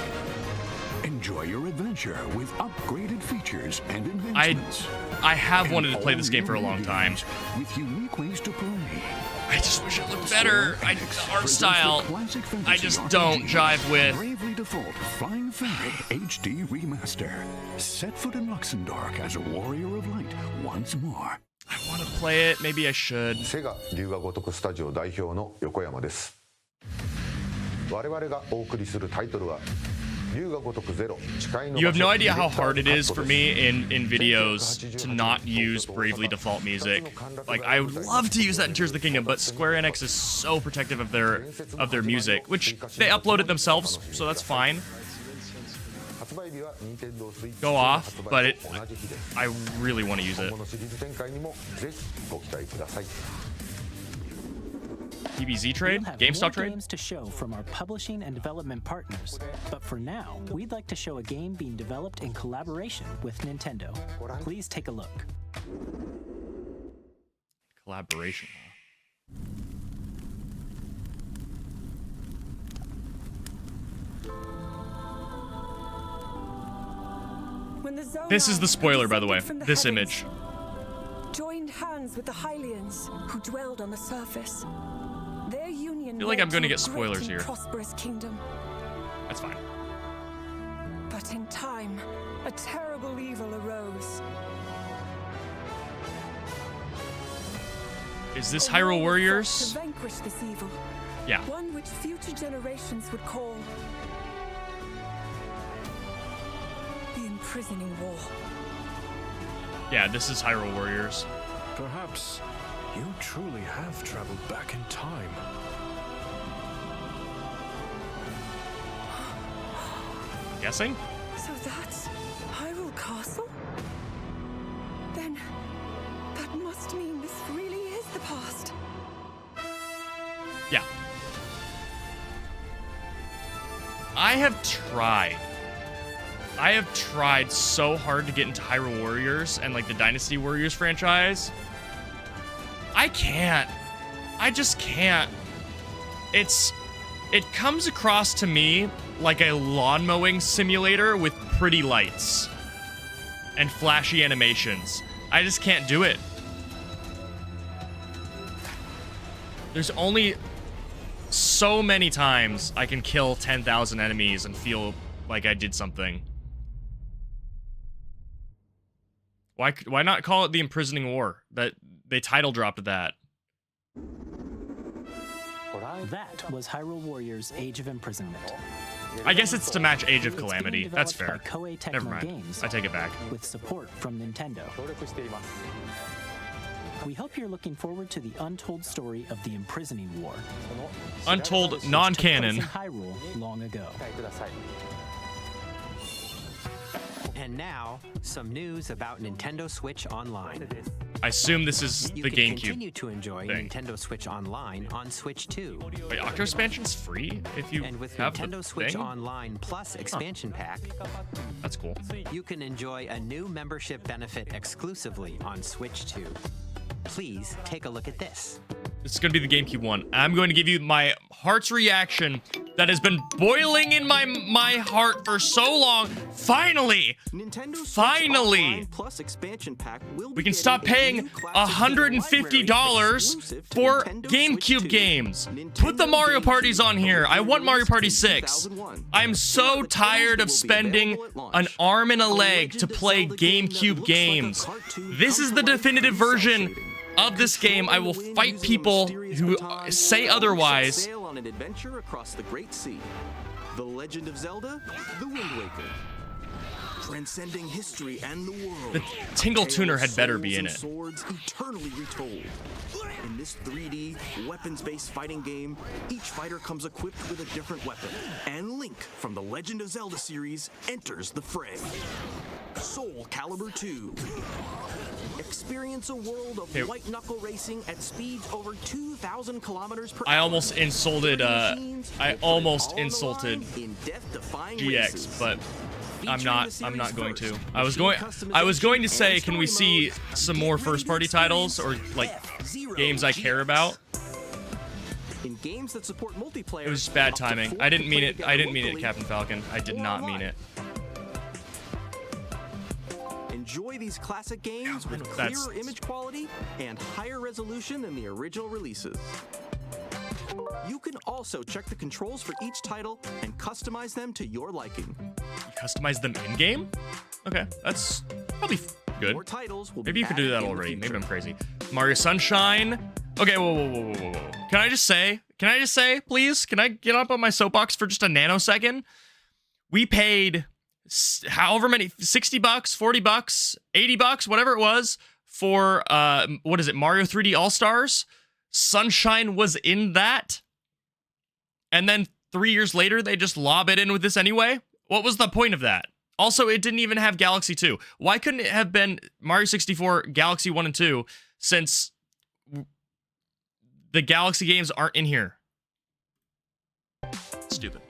Enjoy your adventure with upgraded features and advancements. I have wanted to play this game for a long time. With unique ways to play. I just wish it looked better. The art style, I just don't jive with. Bravely Default Flying Fairy HD Remaster. Set foot in Luxembourg as a warrior of light once more. I want to play it. Maybe I should. セガ龍が如くスタジオ代表の横山です。我々がお送りするタイトルは You have no idea how hard it is for me in videos to not use Bravely Default music. Like, I would love to use that in Tears of the Kingdom, but Square Enix is so protective of their music, which they upload it themselves, so that's fine. Go off, but I really want to use it. PBZ trade? GameStop trade? Games to show from our publishing and development partners. But for now, we'd like to show a game being developed in collaboration with Nintendo. Please take a look. Collaboration. This is the spoiler, by the way. This image. Joined hands with the Hylians, who dwelled on the surface. Their union I feel like I'm going to get spoilers great and here. Prosperous kingdom. That's fine. But in time, a terrible evil arose. Is this Hyrule Warriors? To vanquish this evil. Yeah. One which future generations would call the Imprisoning War. Yeah, this is Hyrule Warriors. Perhaps you truly have traveled back in time. Guessing? So that's Hyrule Castle? Then that must mean this really is the past. Yeah. I have tried so hard to get into Hyrule Warriors and like the Dynasty Warriors franchise. I can't. I just can't. It comes across to me like a lawn mowing simulator with pretty lights and flashy animations. I just can't do it. There's only so many times I can kill 10,000 enemies and feel like I did something. Why not call it the Imprisoning War? That they title dropped that. That was Hyrule Warriors Age of Imprisonment. I guess it's to match Age of Calamity. That's fair. Never mind. Games, I take it back. With support from Nintendo. We hope you're looking forward to the untold story of the Imprisoning War. Untold non-canon. Hyrule long ago. And now, some news about Nintendo Switch Online. I assume this is You the can GameCube continue to enjoy thing. Nintendo Switch Online on Switch 2. Wait, Octo Expansion's free if you And with have Nintendo the Switch thing? Online Plus expansion pack, That's cool. you can enjoy a new membership benefit exclusively on Switch 2. Please take a look at this. This is going to be the GameCube one. I'm going to give you my heart's reaction that has been boiling in my heart for so long. Finally! Nintendo Switch Finally! Online Plus expansion pack will be We can getting stop a paying new classic game library $150 exclusive to for Nintendo GameCube Switch 2. games. Put the Mario Parties on here. I want Mario Party 6. I'm so tired of spending an arm and a leg to play GameCube games. This is the definitive version of this game. I will fight people who say otherwise. Sail on an adventure across the Great Sea. The Legend of Zelda: The Wind Waker. Transcending history and the world. The Tingle Tuner had better be in it. Swords eternally retold. In this 3D weapons-based fighting game, each fighter comes equipped with a different weapon, and Link from the Legend of Zelda series enters the fray. Soul Calibur 2. Experience a world of Okay. white knuckle racing at speeds over 2,000 kilometers per I hour. almost insulted In death-defying GX, races. but I'm not going to. I was going to say, can we see some more first-party titles or like games I care about? In games that support multiplayer, It was just bad up to timing. 4 I didn't mean play it. together I didn't mean it, locally Captain Falcon. I did or not mean online. it. Enjoy these classic games with That's- clearer image quality and higher resolution than the original releases. You can also check the controls for each title and customize them to your liking. Customize them in-game? Okay, that's probably good. More titles will be Maybe you could do added that in the already. Maybe future. I'm crazy. Mario Sunshine. Okay, whoa. Can I just say, please? Can I get up on my soapbox for just a nanosecond? We paid however many, $60, $40, $80, whatever it was, for, what is it, Mario 3D All-Stars? Sunshine was in that. And then 3 years later, they just lob it in with this anyway? What was the point of that? Also, it didn't even have Galaxy 2. Why couldn't it have been Mario 64, Galaxy 1 and 2, since the Galaxy games aren't in here? Stupid.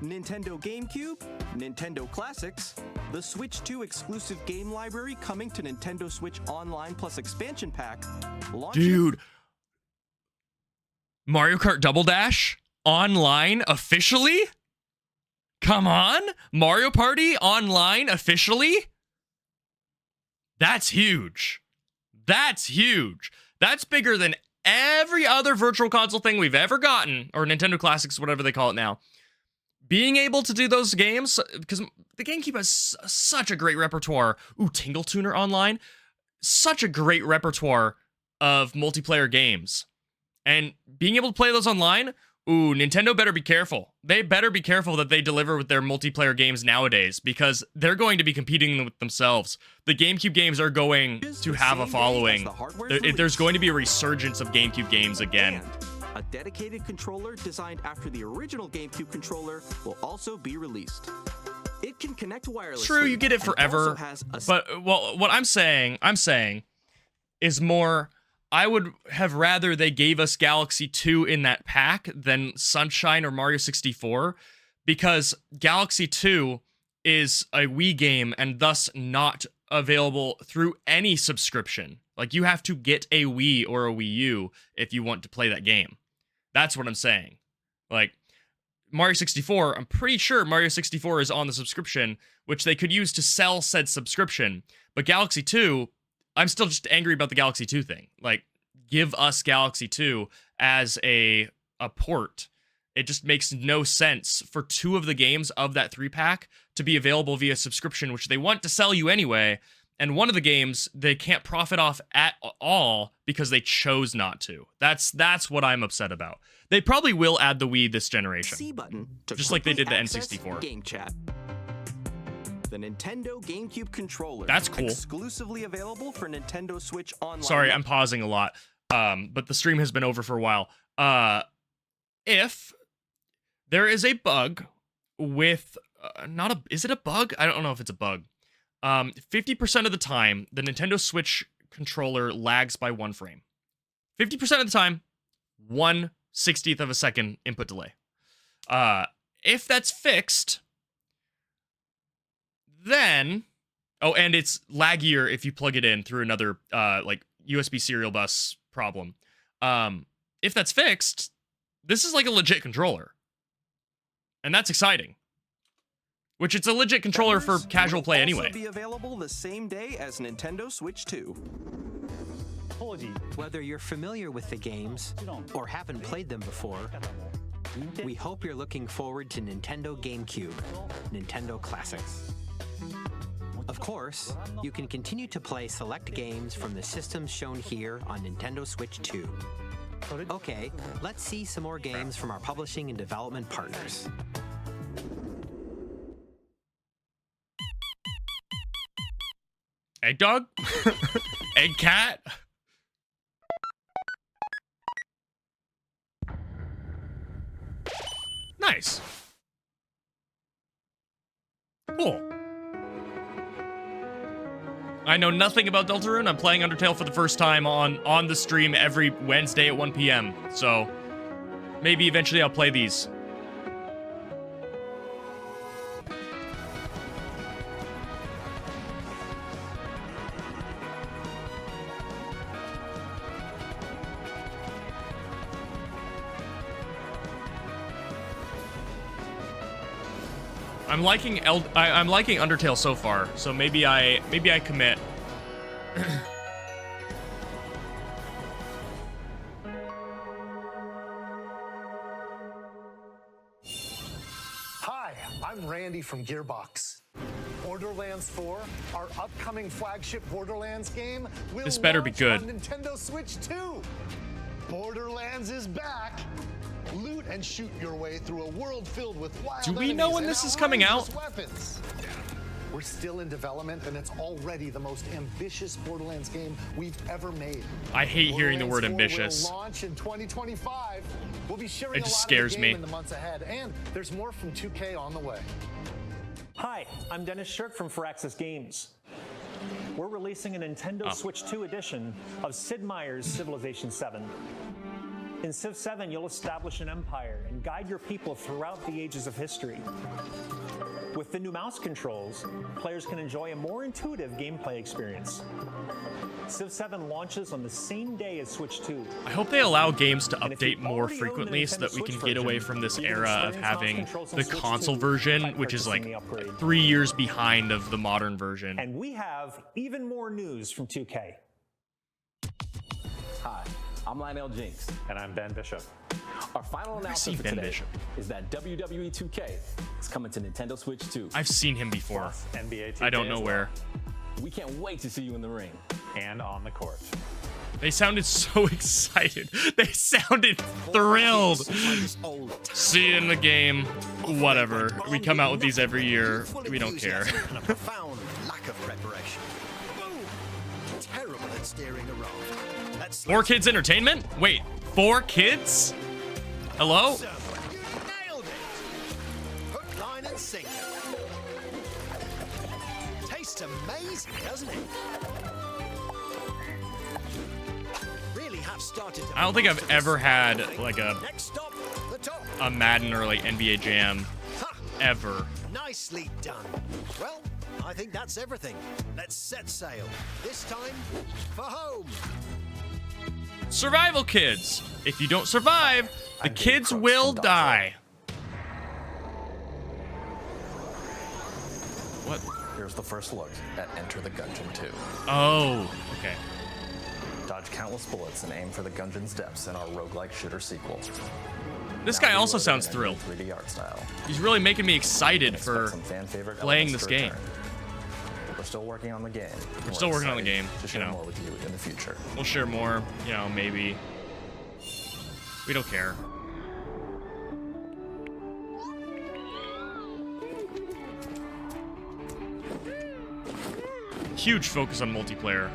Nintendo GameCube, Nintendo Classics, the Switch 2 exclusive game library coming to Nintendo Switch Online Plus expansion pack. Dude. Mario Kart Double Dash online officially? Come on? Mario Party online officially? That's huge. That's huge. That's bigger than every other virtual console thing we've ever gotten, or Nintendo Classics, whatever they call it now. Being able to do those games, because the GameCube has such a great repertoire. Ooh, Tingle Tuner online. Such a great repertoire of multiplayer games. And being able to play those online, ooh, Nintendo better be careful. They better be careful that they deliver with their multiplayer games nowadays, because they're going to be competing with themselves. The GameCube games are going to have a following. There's going to be a resurgence of GameCube games again. A dedicated controller designed after the original GameCube controller will also be released. It can connect wirelessly. True, you get it and forever. also has a But well, what I'm saying is more, I would have rather they gave us Galaxy 2 in that pack than Sunshine or Mario 64, because Galaxy 2 is a Wii game and thus not available through any subscription. Like, you have to get a Wii or a Wii U if you want to play that game. That's what I'm saying. Like, Mario 64, I'm pretty sure Mario 64 is on the subscription, which they could use to sell said subscription. But Galaxy 2, I'm still just angry about the Galaxy 2 thing. Like, give us Galaxy 2 as a port. It just makes no sense for two of the games of that 3-pack to be available via subscription, which they want to sell you anyway. And one of the games they can't profit off at all because they chose not to. That's what I'm upset about. They probably will add the Wii this generation. C button to just like they did the access N64. Game Chat. The Nintendo GameCube controller. That's cool. Exclusively available for Nintendo Switch Online. Sorry, I'm pausing a lot. But the stream has been over for a while. If there is a bug with is it a bug? I don't know if it's a bug. 50% of the time, the Nintendo Switch controller lags by 1 frame. 50% of the time, 1/60th of a second input delay. If that's fixed, then... Oh, and it's laggier if you plug it in through another, like, USB serial bus problem. If that's fixed, this is like a legit controller. And that's exciting. Which it's a legit controller for casual play anyway. Will be available the same day as Nintendo Switch 2. Whether you're familiar with the games or haven't played them before, we hope you're looking forward to Nintendo GameCube, Nintendo Classics. Of course, you can continue to play select games from the systems shown here on Nintendo Switch 2. Okay, let's see some more games from our publishing and development partners. Egg dog? Egg cat? Nice. Cool. I know nothing about Deltarune. I'm playing Undertale for the first time on the stream every Wednesday at 1 p.m. So maybe eventually I'll play these. I'm liking Undertale so far, so maybe I commit. Hi, I'm Randy from Gearbox. Borderlands 4, our upcoming flagship Borderlands game, will This better be launch good. on Nintendo Switch 2. Borderlands is back. Loot and shoot your way through a world filled with wild Do we know enemies when and this is coming out? outrageous weapons. We're still in development, and it's already the most ambitious Borderlands game we've ever made. I hate hearing the word Borderlands 4 ambitious. will launch in 2025. We'll be sharing It just a lot scares of the game me. in the months ahead, and there's more from 2K on the way. Hi, I'm Dennis Shirk from Firaxis Games. We're releasing a Nintendo Switch 2 edition of Sid Meier's Civilization 7. In Civ 7, you'll establish an empire and guide your people throughout the ages of history. With the new mouse controls, players can enjoy a more intuitive gameplay experience. Civ 7 launches on the same day as Switch 2. I hope they allow games to And if you update more already own the frequently so Nintendo that we can Switch get away version, from this you can era of experience mouse having controls on the Switch console 2 version, by which is like purchasing the upgrade. 3 years behind of the modern version. And we have even more news from 2K. Hi, I'm Lionel Jinx. And I'm Ben Bishop. Our final I've seen announcement for Ben today Bishop. is that WWE 2K is coming to Nintendo Switch 2. I've seen him before. Plus NBA 2K I don't know as where. We can't wait to see you in the ring. And on the court. They sounded so excited. They sounded thrilled. See you in the game. Whatever. We come out with these every year. We don't care. And a profound lack of preparation. Terrible at steering a raft. That's 4 Kids Entertainment? Wait, 4 kids? Hello? So, nailed it. Hook, line, and sinker. Tastes amazing, doesn't it? Really have started to I don't think I've ever had like Next stop, the top. a Madden or like NBA Jam ever. Nicely done. Well, I think that's everything. Let's set sail. This time for home. Survival kids. If you don't survive, the kids will die. What? Here's the first look at Enter the Gungeon 2. Oh, okay. Dodge countless bullets and aim for the Gungeon's depths in our roguelike shooter sequel. This Now guy also reloaded sounds in a thrilled. 3D art style. He's really making me excited Expect for some fan favorite playing elements this to game. return. We're still working on the game. We're still working on the excited game, To you share know. more with you in the future. We'll share more, you know, maybe. We don't care. Huge focus on multiplayer.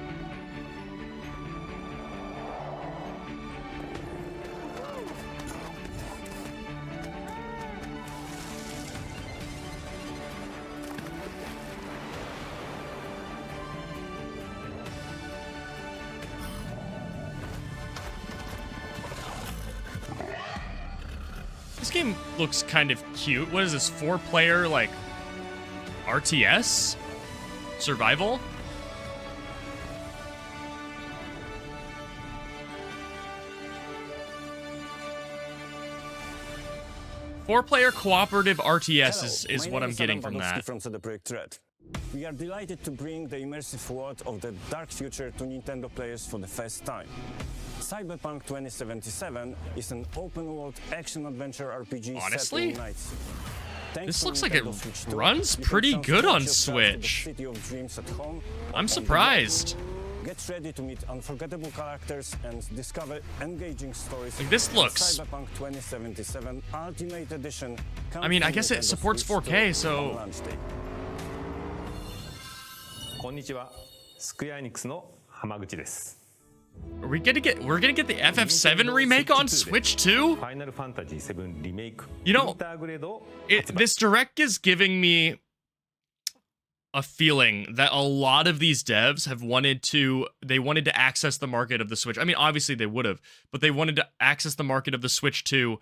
This game looks kind of cute. What is this, 4-player, like, RTS? Survival? Four-player cooperative RTS is what I'm getting from that. From CD Projekt Red. We are delighted to bring the immersive world of the dark future to Nintendo players for the first time. Cyberpunk 2077 is an open-world action-adventure RPG Honestly? set in nights. This looks like it runs pretty good on Switch. I'm surprised. Get ready to meet unforgettable characters and discover engaging stories. Like, this looks... Cyberpunk 2077 Ultimate Edition. I mean, I guess it supports 4K, so... こんにちは。スクエアエニックスの浜口です。 we're gonna get the FF7 remake on Switch too? Final Fantasy VII Remake. You know, this direct is giving me a feeling that a lot of these devs have wanted to access the market of the Switch. I mean, obviously they would have, but they wanted to access the market of the Switch 2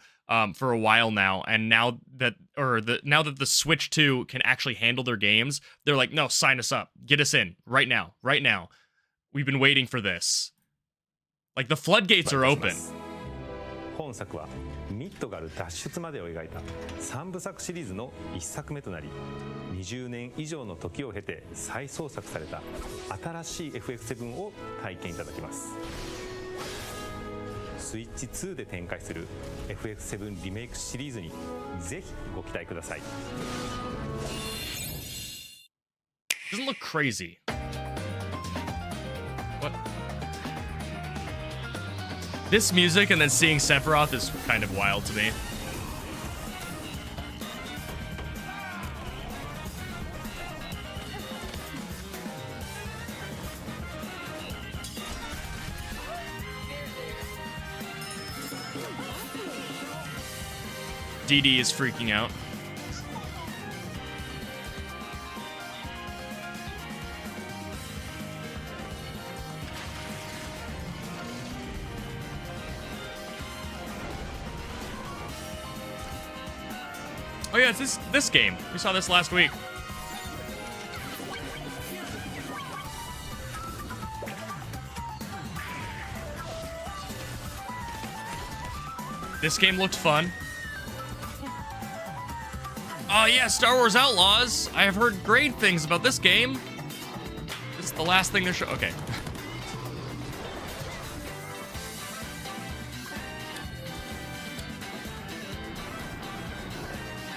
for a while now. And now that the Switch 2 can actually handle their games, they're like, no, sign us up, get us in right now. We've been waiting for this. Like, the floodgates are open. 本作はミッドガル脱出までを描いた3部作シリーズの1作目となり、20年以上の時を経て再創作された新しい FF7 を体験いただきます。スイッチ2で展開する FF7 リメイクシリーズにぜひご期待ください。Doesn't look crazy. What? This music and then seeing Sephiroth is kind of wild to me. DD is freaking out. Oh yeah, it's this game. We saw this last week. This game looked fun. Oh yeah, Star Wars Outlaws. I have heard great things about this game. This is the last thing they're showing. Okay.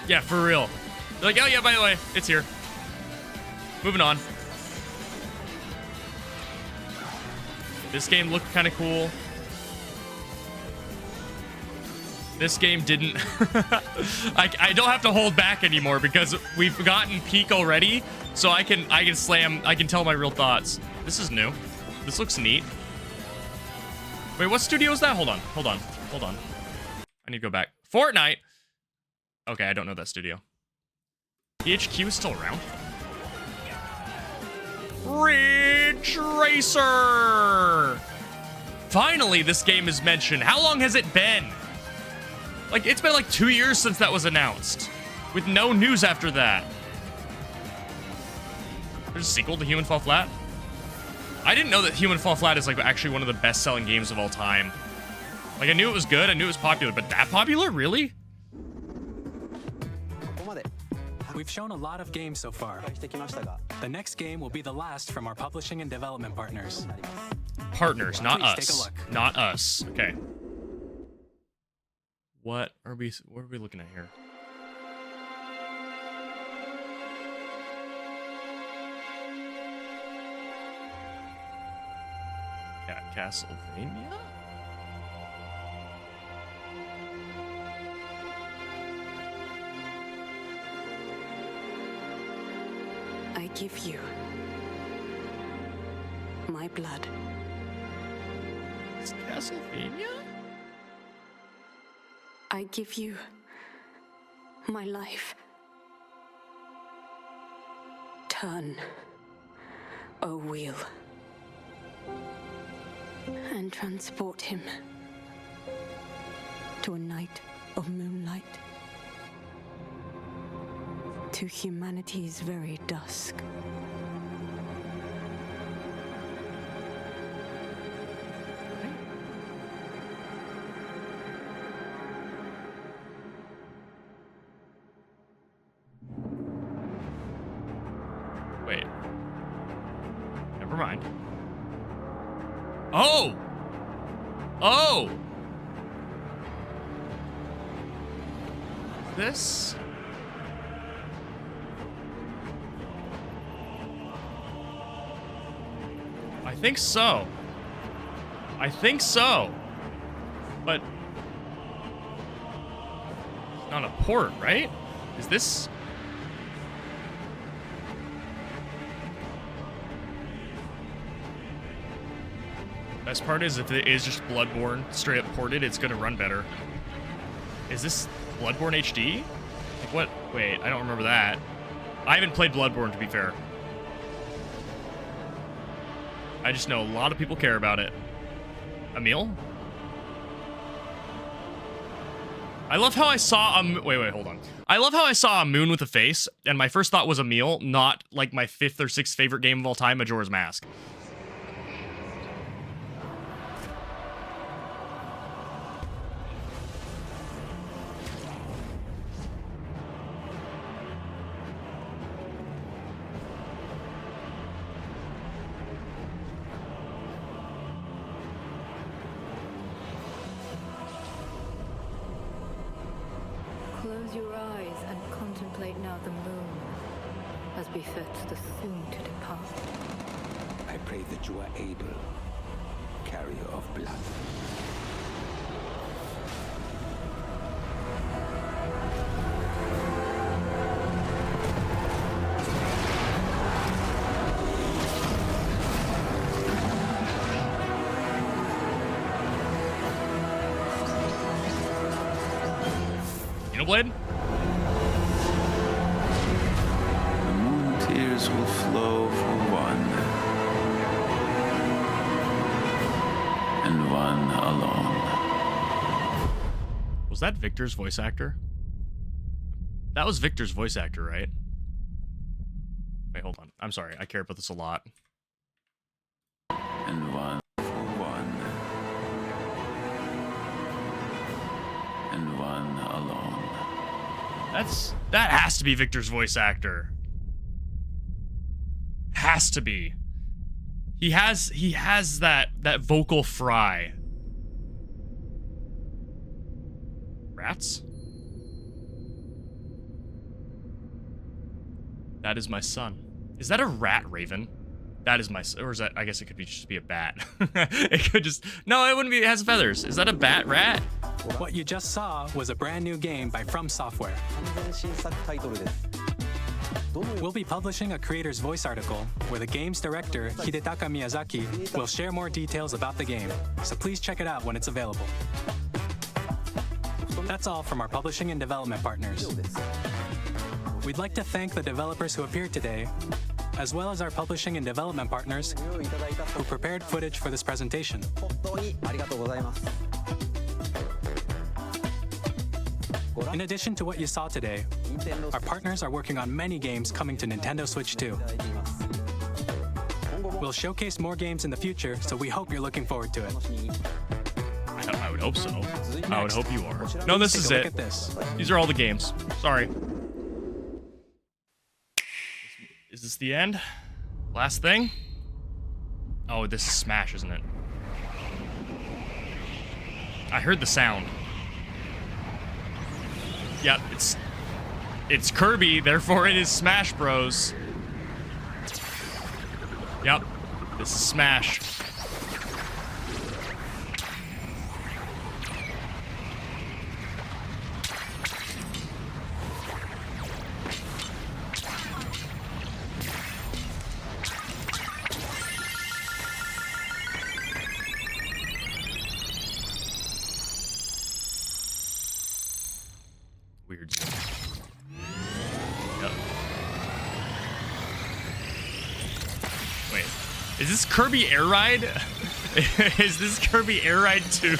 Yeah, for real. They're like, oh yeah, by the way, it's here. Moving on. This game looked kind of cool. This game didn't. I don't have to hold back anymore because we've gotten peak already, so I can tell my real thoughts. This is new. This looks neat. Wait, what studio is that? Hold on. I need to go back. Fortnite. Okay, I don't know that studio. THQ is still around. Ridge Racer! Finally, this game is mentioned. How long has it been? Like, it's been like 2 years since that was announced, with no news after that. There's a sequel to Human Fall Flat? I didn't know that Human Fall Flat is like actually one of the best-selling games of all time. Like, I knew it was good, I knew it was popular, but that popular? Really? We've shown a lot of games so far. The next game will be the last from our publishing and development partners. Partners, not Please take a us. look. Not us. Okay. What are we looking at here? Castlevania? I give you my blood. It's Castlevania? I give you my life. Turn, O wheel, and transport him to a night of moonlight to humanity's very dusk. Wait. Never mind. Oh! Oh! This? I think so. I think so. But it's not a port, right? Is this? Best part is if it is just Bloodborne straight up ported, it's gonna run better. Is this Bloodborne HD? Like what? Wait, I don't remember that. I haven't played Bloodborne, to be fair. I just know a lot of people care about it. Emil? I love how I saw a... Wait, hold on. I love how I saw a moon with a face, and my first thought was Emil, not like my 5th or 6th favorite game of all time, Majora's Mask. Close your eyes and contemplate now the moon, as befits the soon to depart. I pray that you are able, carrier of blood. Blade? The moon tears will flow for one, and one alone. Was that Victor's voice actor? That was Victor's voice actor, right? Wait, hold on. I'm sorry. I care about this a lot. And one for one, and one alone. That has to be Victor's voice actor. Has to be. He has that vocal fry. Rats? That is my son. Is that a rat raven? That is my, or is that, I guess it could be just be a bat. It could just, no, it wouldn't be, it has feathers. Is that a bat rat? What you just saw was a brand new game by From Software. We'll be publishing a creator's voice article where the game's director, Hidetaka Miyazaki, will share more details about the game, so please check it out when it's available. That's all from our publishing and development partners. We'd like to thank the developers who appeared today, as well as our publishing and development partners who prepared footage for this presentation. In addition to what you saw today, our partners are working on many games coming to Nintendo Switch 2. We'll showcase more games in the future, so we hope you're looking forward to it. I would hope so. I would hope you are. No, this is it. These are all the games. Sorry. Is this the end? Last thing? Oh, this is Smash, isn't it? I heard the sound. Yep, it's Kirby, therefore it is Smash Bros. Yep, this is Smash. Weird. Yep. Wait, is this Kirby Air Ride? Is this Kirby Air Ride 2?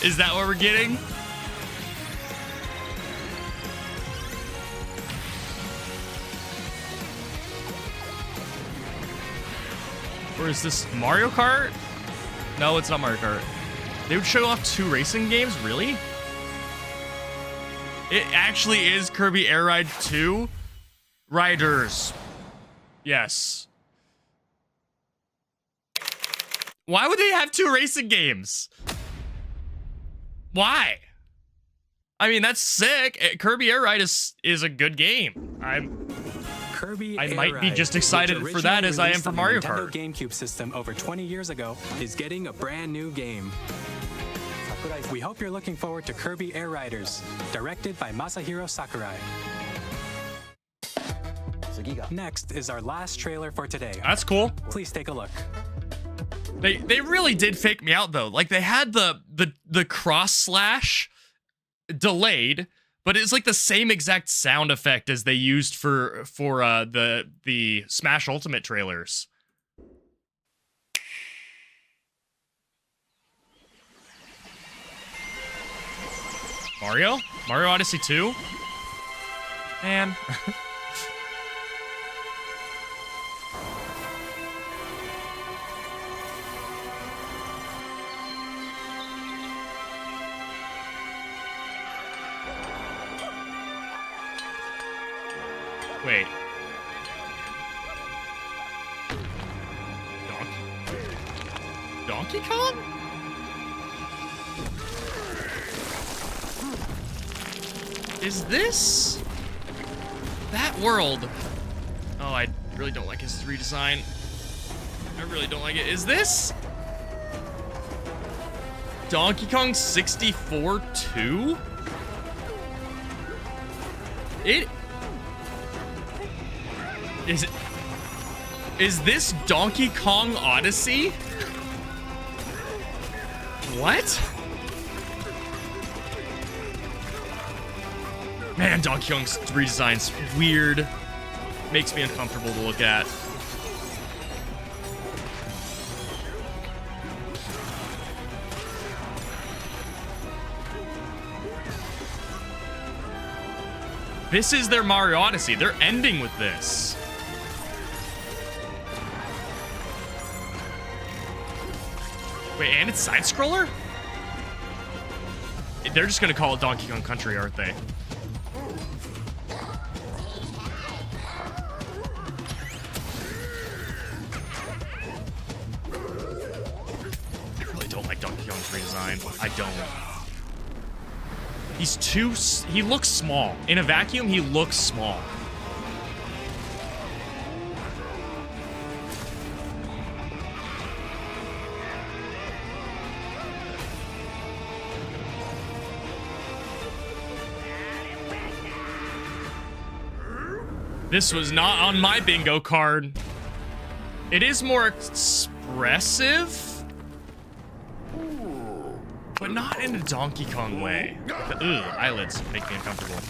Is that what we're getting? Or is this Mario Kart? No, it's not Mario Kart. They would show off 2 racing games? Really? It actually is Kirby Air Ride 2? Riders. Yes. Why would they have 2 racing games? Why? I mean, that's sick. Kirby Air Ride is a good game. I might be just excited for that as I am for Mario Kart. The Nintendo GameCube system over 20 years ago is getting a brand new game. We hope you're looking forward to Kirby Air Riders, directed by Masahiro Sakurai. Next is our last trailer for today. That's cool. Please take a look. They really did fake me out though. Like they had the cross slash delayed, but it's like the same exact sound effect as they used for the Smash Ultimate trailers. Mario Odyssey 2? Man. Wait. Donkey Kong? Is this that world? Oh, I really don't like his redesign. I really don't like it. Is this Donkey Kong 64 2? Is this Donkey Kong Odyssey? What? Man, Donkey Kong's redesign's weird. Makes me uncomfortable to look at. This is their Mario Odyssey. They're ending with this. Wait, and it's side-scroller? They're just gonna call it Donkey Kong Country, aren't they? I really don't like Donkey Kong's redesign. I don't. He looks small. In a vacuum, he looks small. This was not on my bingo card. It is more expressive, but not in a Donkey Kong way. Eyelids make me uncomfortable.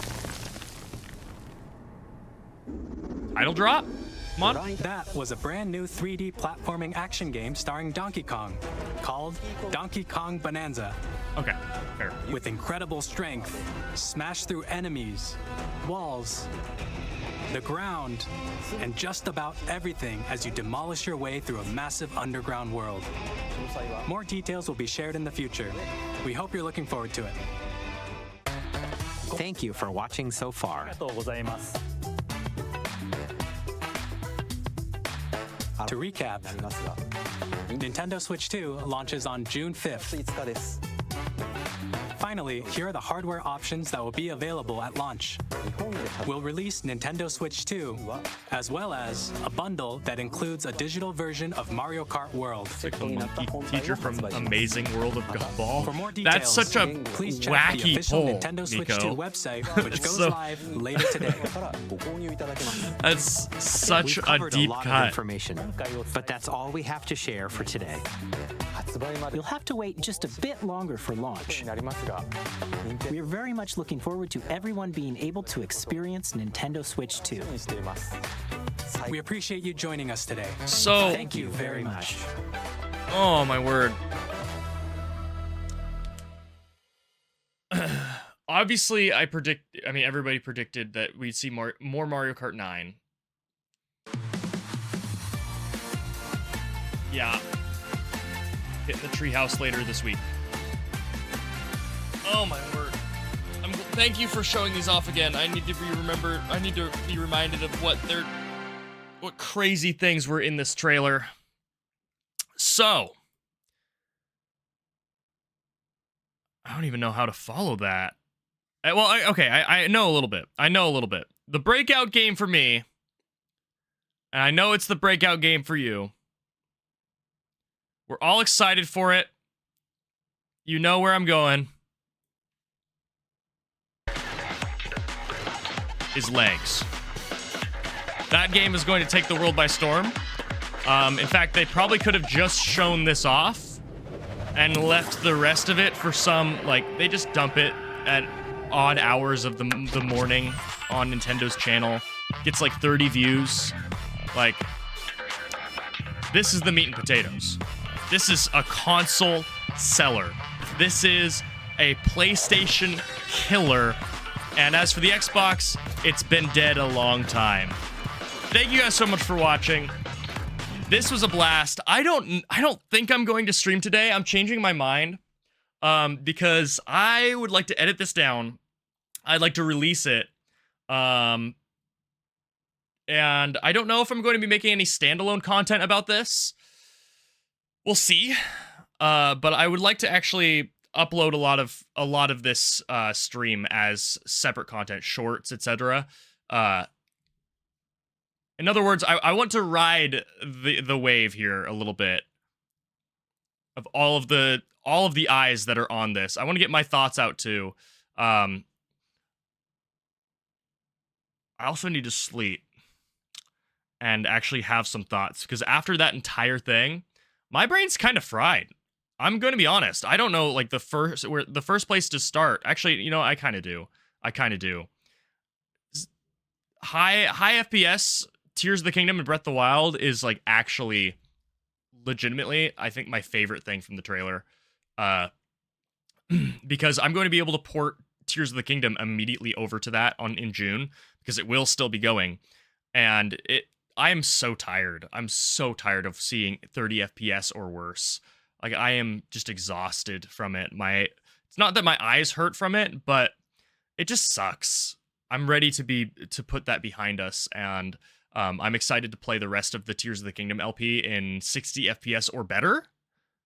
Title drop? Come on. That was a brand new 3D platforming action game starring Donkey Kong, called Donkey Kong Bonanza. Okay, fair. With incredible strength, smash through enemies, walls, the ground, and just about everything as you demolish your way through a massive underground world. More details will be shared in the future. We hope you're looking forward to it. Thank you for watching so far. To recap, Nintendo Switch 2 launches on June 5th. Finally, here are the hardware options that will be available at launch. We'll release Nintendo Switch 2, as well as a bundle that includes a digital version of Mario Kart World. It's like the monkey teacher from Amazing World of Gumball. For more details, that's such a please check wacky the official poll, Nintendo Switch 2 Nico. website, which goes live later today. That's such We've a covered deep lot cut. of information, but that's all we have to share for today. You'll have to wait just a bit longer for launch. We are very much looking forward to everyone being able to experience Nintendo Switch 2. We appreciate you joining us today. So thank you very much. Oh my word. Obviously, everybody predicted that we'd see more Mario Kart 9. Yeah. Hitting the treehouse later this week. Oh my word. Thank you for showing these off again. I need to be reminded of what crazy things were in this trailer. So, I don't even know how to follow that. I know a little bit. The breakout game for me, and I know it's the breakout game for you. We're all excited for it. You know where I'm going. Is Legs. That game is going to take the world by storm. In fact, they probably could have just shown this off and left the rest of it for some, like, they just dump it at odd hours of the morning on Nintendo's channel. Gets like 30 views. Like, this is the meat and potatoes. This is a console seller. This is a PlayStation killer. And as for the Xbox, it's been dead a long time. Thank you guys so much for watching. This was a blast. I don't think I'm going to stream today. I'm changing my mind because I would like to edit this down. I'd like to release it. And I don't know if I'm going to be making any standalone content about this. We'll see. But I would like to actually upload a lot of this stream as separate content, shorts, etc. In other words, I want to ride the wave here a little bit of all of the eyes that are on this. I want to get my thoughts out too. I also need to sleep and actually have some thoughts, because after that entire thing, my brain's kind of fried. I'm going to be honest. I don't know, like, the first place to start. Actually, you know, I kind of do. High FPS, Tears of the Kingdom and Breath of the Wild is, like, actually legitimately, I think, my favorite thing from the trailer. Because I'm going to be able to port Tears of the Kingdom immediately over to that in June, because it will still be going. And I am so tired. I'm so tired of seeing 30 FPS or worse. Like, I am just exhausted from it. It's not that my eyes hurt from it, but it just sucks. I'm ready to put that behind us, and I'm excited to play the rest of the Tears of the Kingdom LP in 60 FPS or better.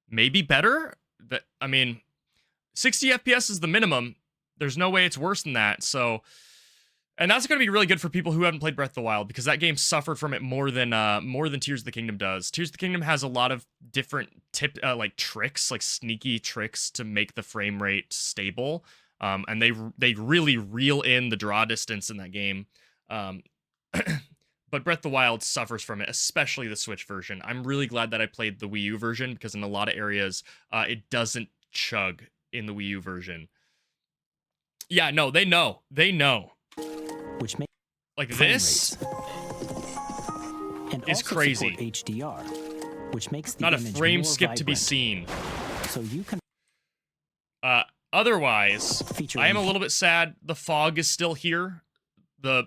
Maybe better. 60 FPS is the minimum. There's no way it's worse than that. So, and that's going to be really good for people who haven't played Breath of the Wild, because that game suffered from it more than Tears of the Kingdom does. Tears of the Kingdom has a lot of different tricks, like sneaky tricks to make the frame rate stable. And they really reel in the draw distance in that game. But Breath of the Wild suffers from it, especially the Switch version. I'm really glad that I played the Wii U version, because in a lot of areas, it doesn't chug in the Wii U version. Yeah, no, they know. Which makes like this and is also crazy. HDR, which makes the not a image frame more skip to be vibrant. seen. So you can. Otherwise, I am a little bit sad. The fog is still here. The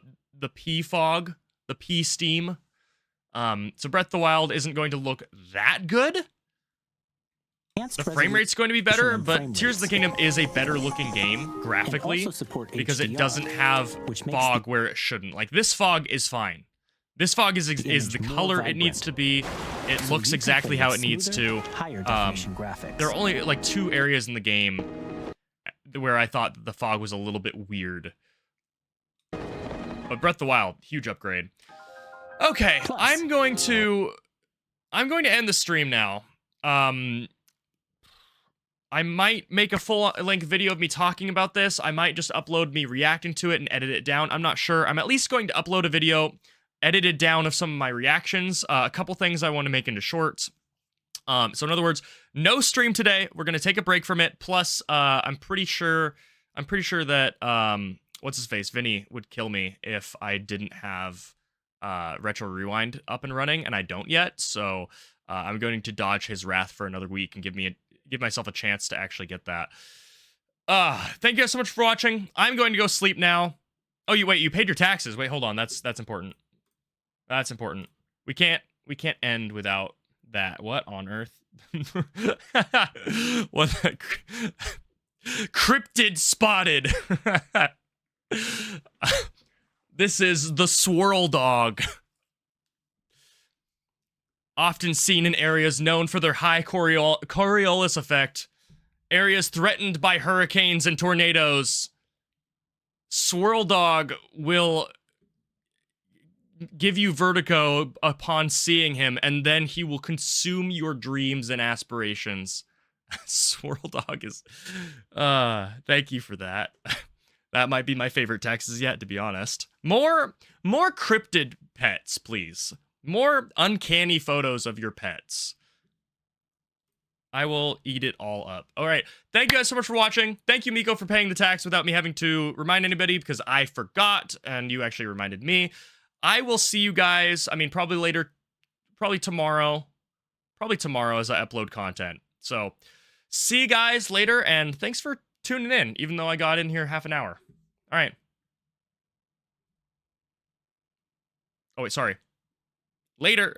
P fog, the P steam. So Breath of the Wild isn't going to look that good. The frame rate's going to be better, but Tears of the Kingdom is a better looking game graphically, because it doesn't have fog where it shouldn't. Like, this fog is fine. This fog is the color it needs to be. It looks exactly how it needs to. Higher definition graphics. There are only like 2 areas in the game where I thought that the fog was a little bit weird. But Breath of the Wild, huge upgrade. Okay, I'm going to end the stream now. I might make a full-length video of me talking about this. I might just upload me reacting to it and edit it down. I'm not sure. I'm at least going to upload a video edited down of some of my reactions. A couple things I want to make into shorts. So in other words, no stream today. We're going to take a break from it. Plus, I'm pretty sure that, what's his face? Vinny would kill me if I didn't have Retro Rewind up and running, and I don't yet. So I'm going to dodge his wrath for another week and give myself a chance to actually get that. Thank you guys so much for watching. I'm going to go sleep now. Oh, you paid your taxes. Wait, hold on. That's important. That's important. We can't end without that. What on earth? What? Cryptid spotted. This is the swirl dog. Often seen in areas known for their high Coriolis effect. Areas threatened by hurricanes and tornadoes. Swirl dog will give you vertigo upon seeing him, and then he will consume your dreams and aspirations. Swirl dog is... thank you for that. That might be my favorite Texas yet, to be honest. More cryptid pets, please. More uncanny photos of your pets. I will eat it all up. All right. Thank you guys so much for watching. Thank you, Miko, for paying the tax without me having to remind anybody, because I forgot, and you actually reminded me. I will see you guys, I mean, probably later, probably tomorrow as I upload content. So, see you guys later, and thanks for tuning in, even though I got in here half an hour. All right. Oh, wait, sorry. Later.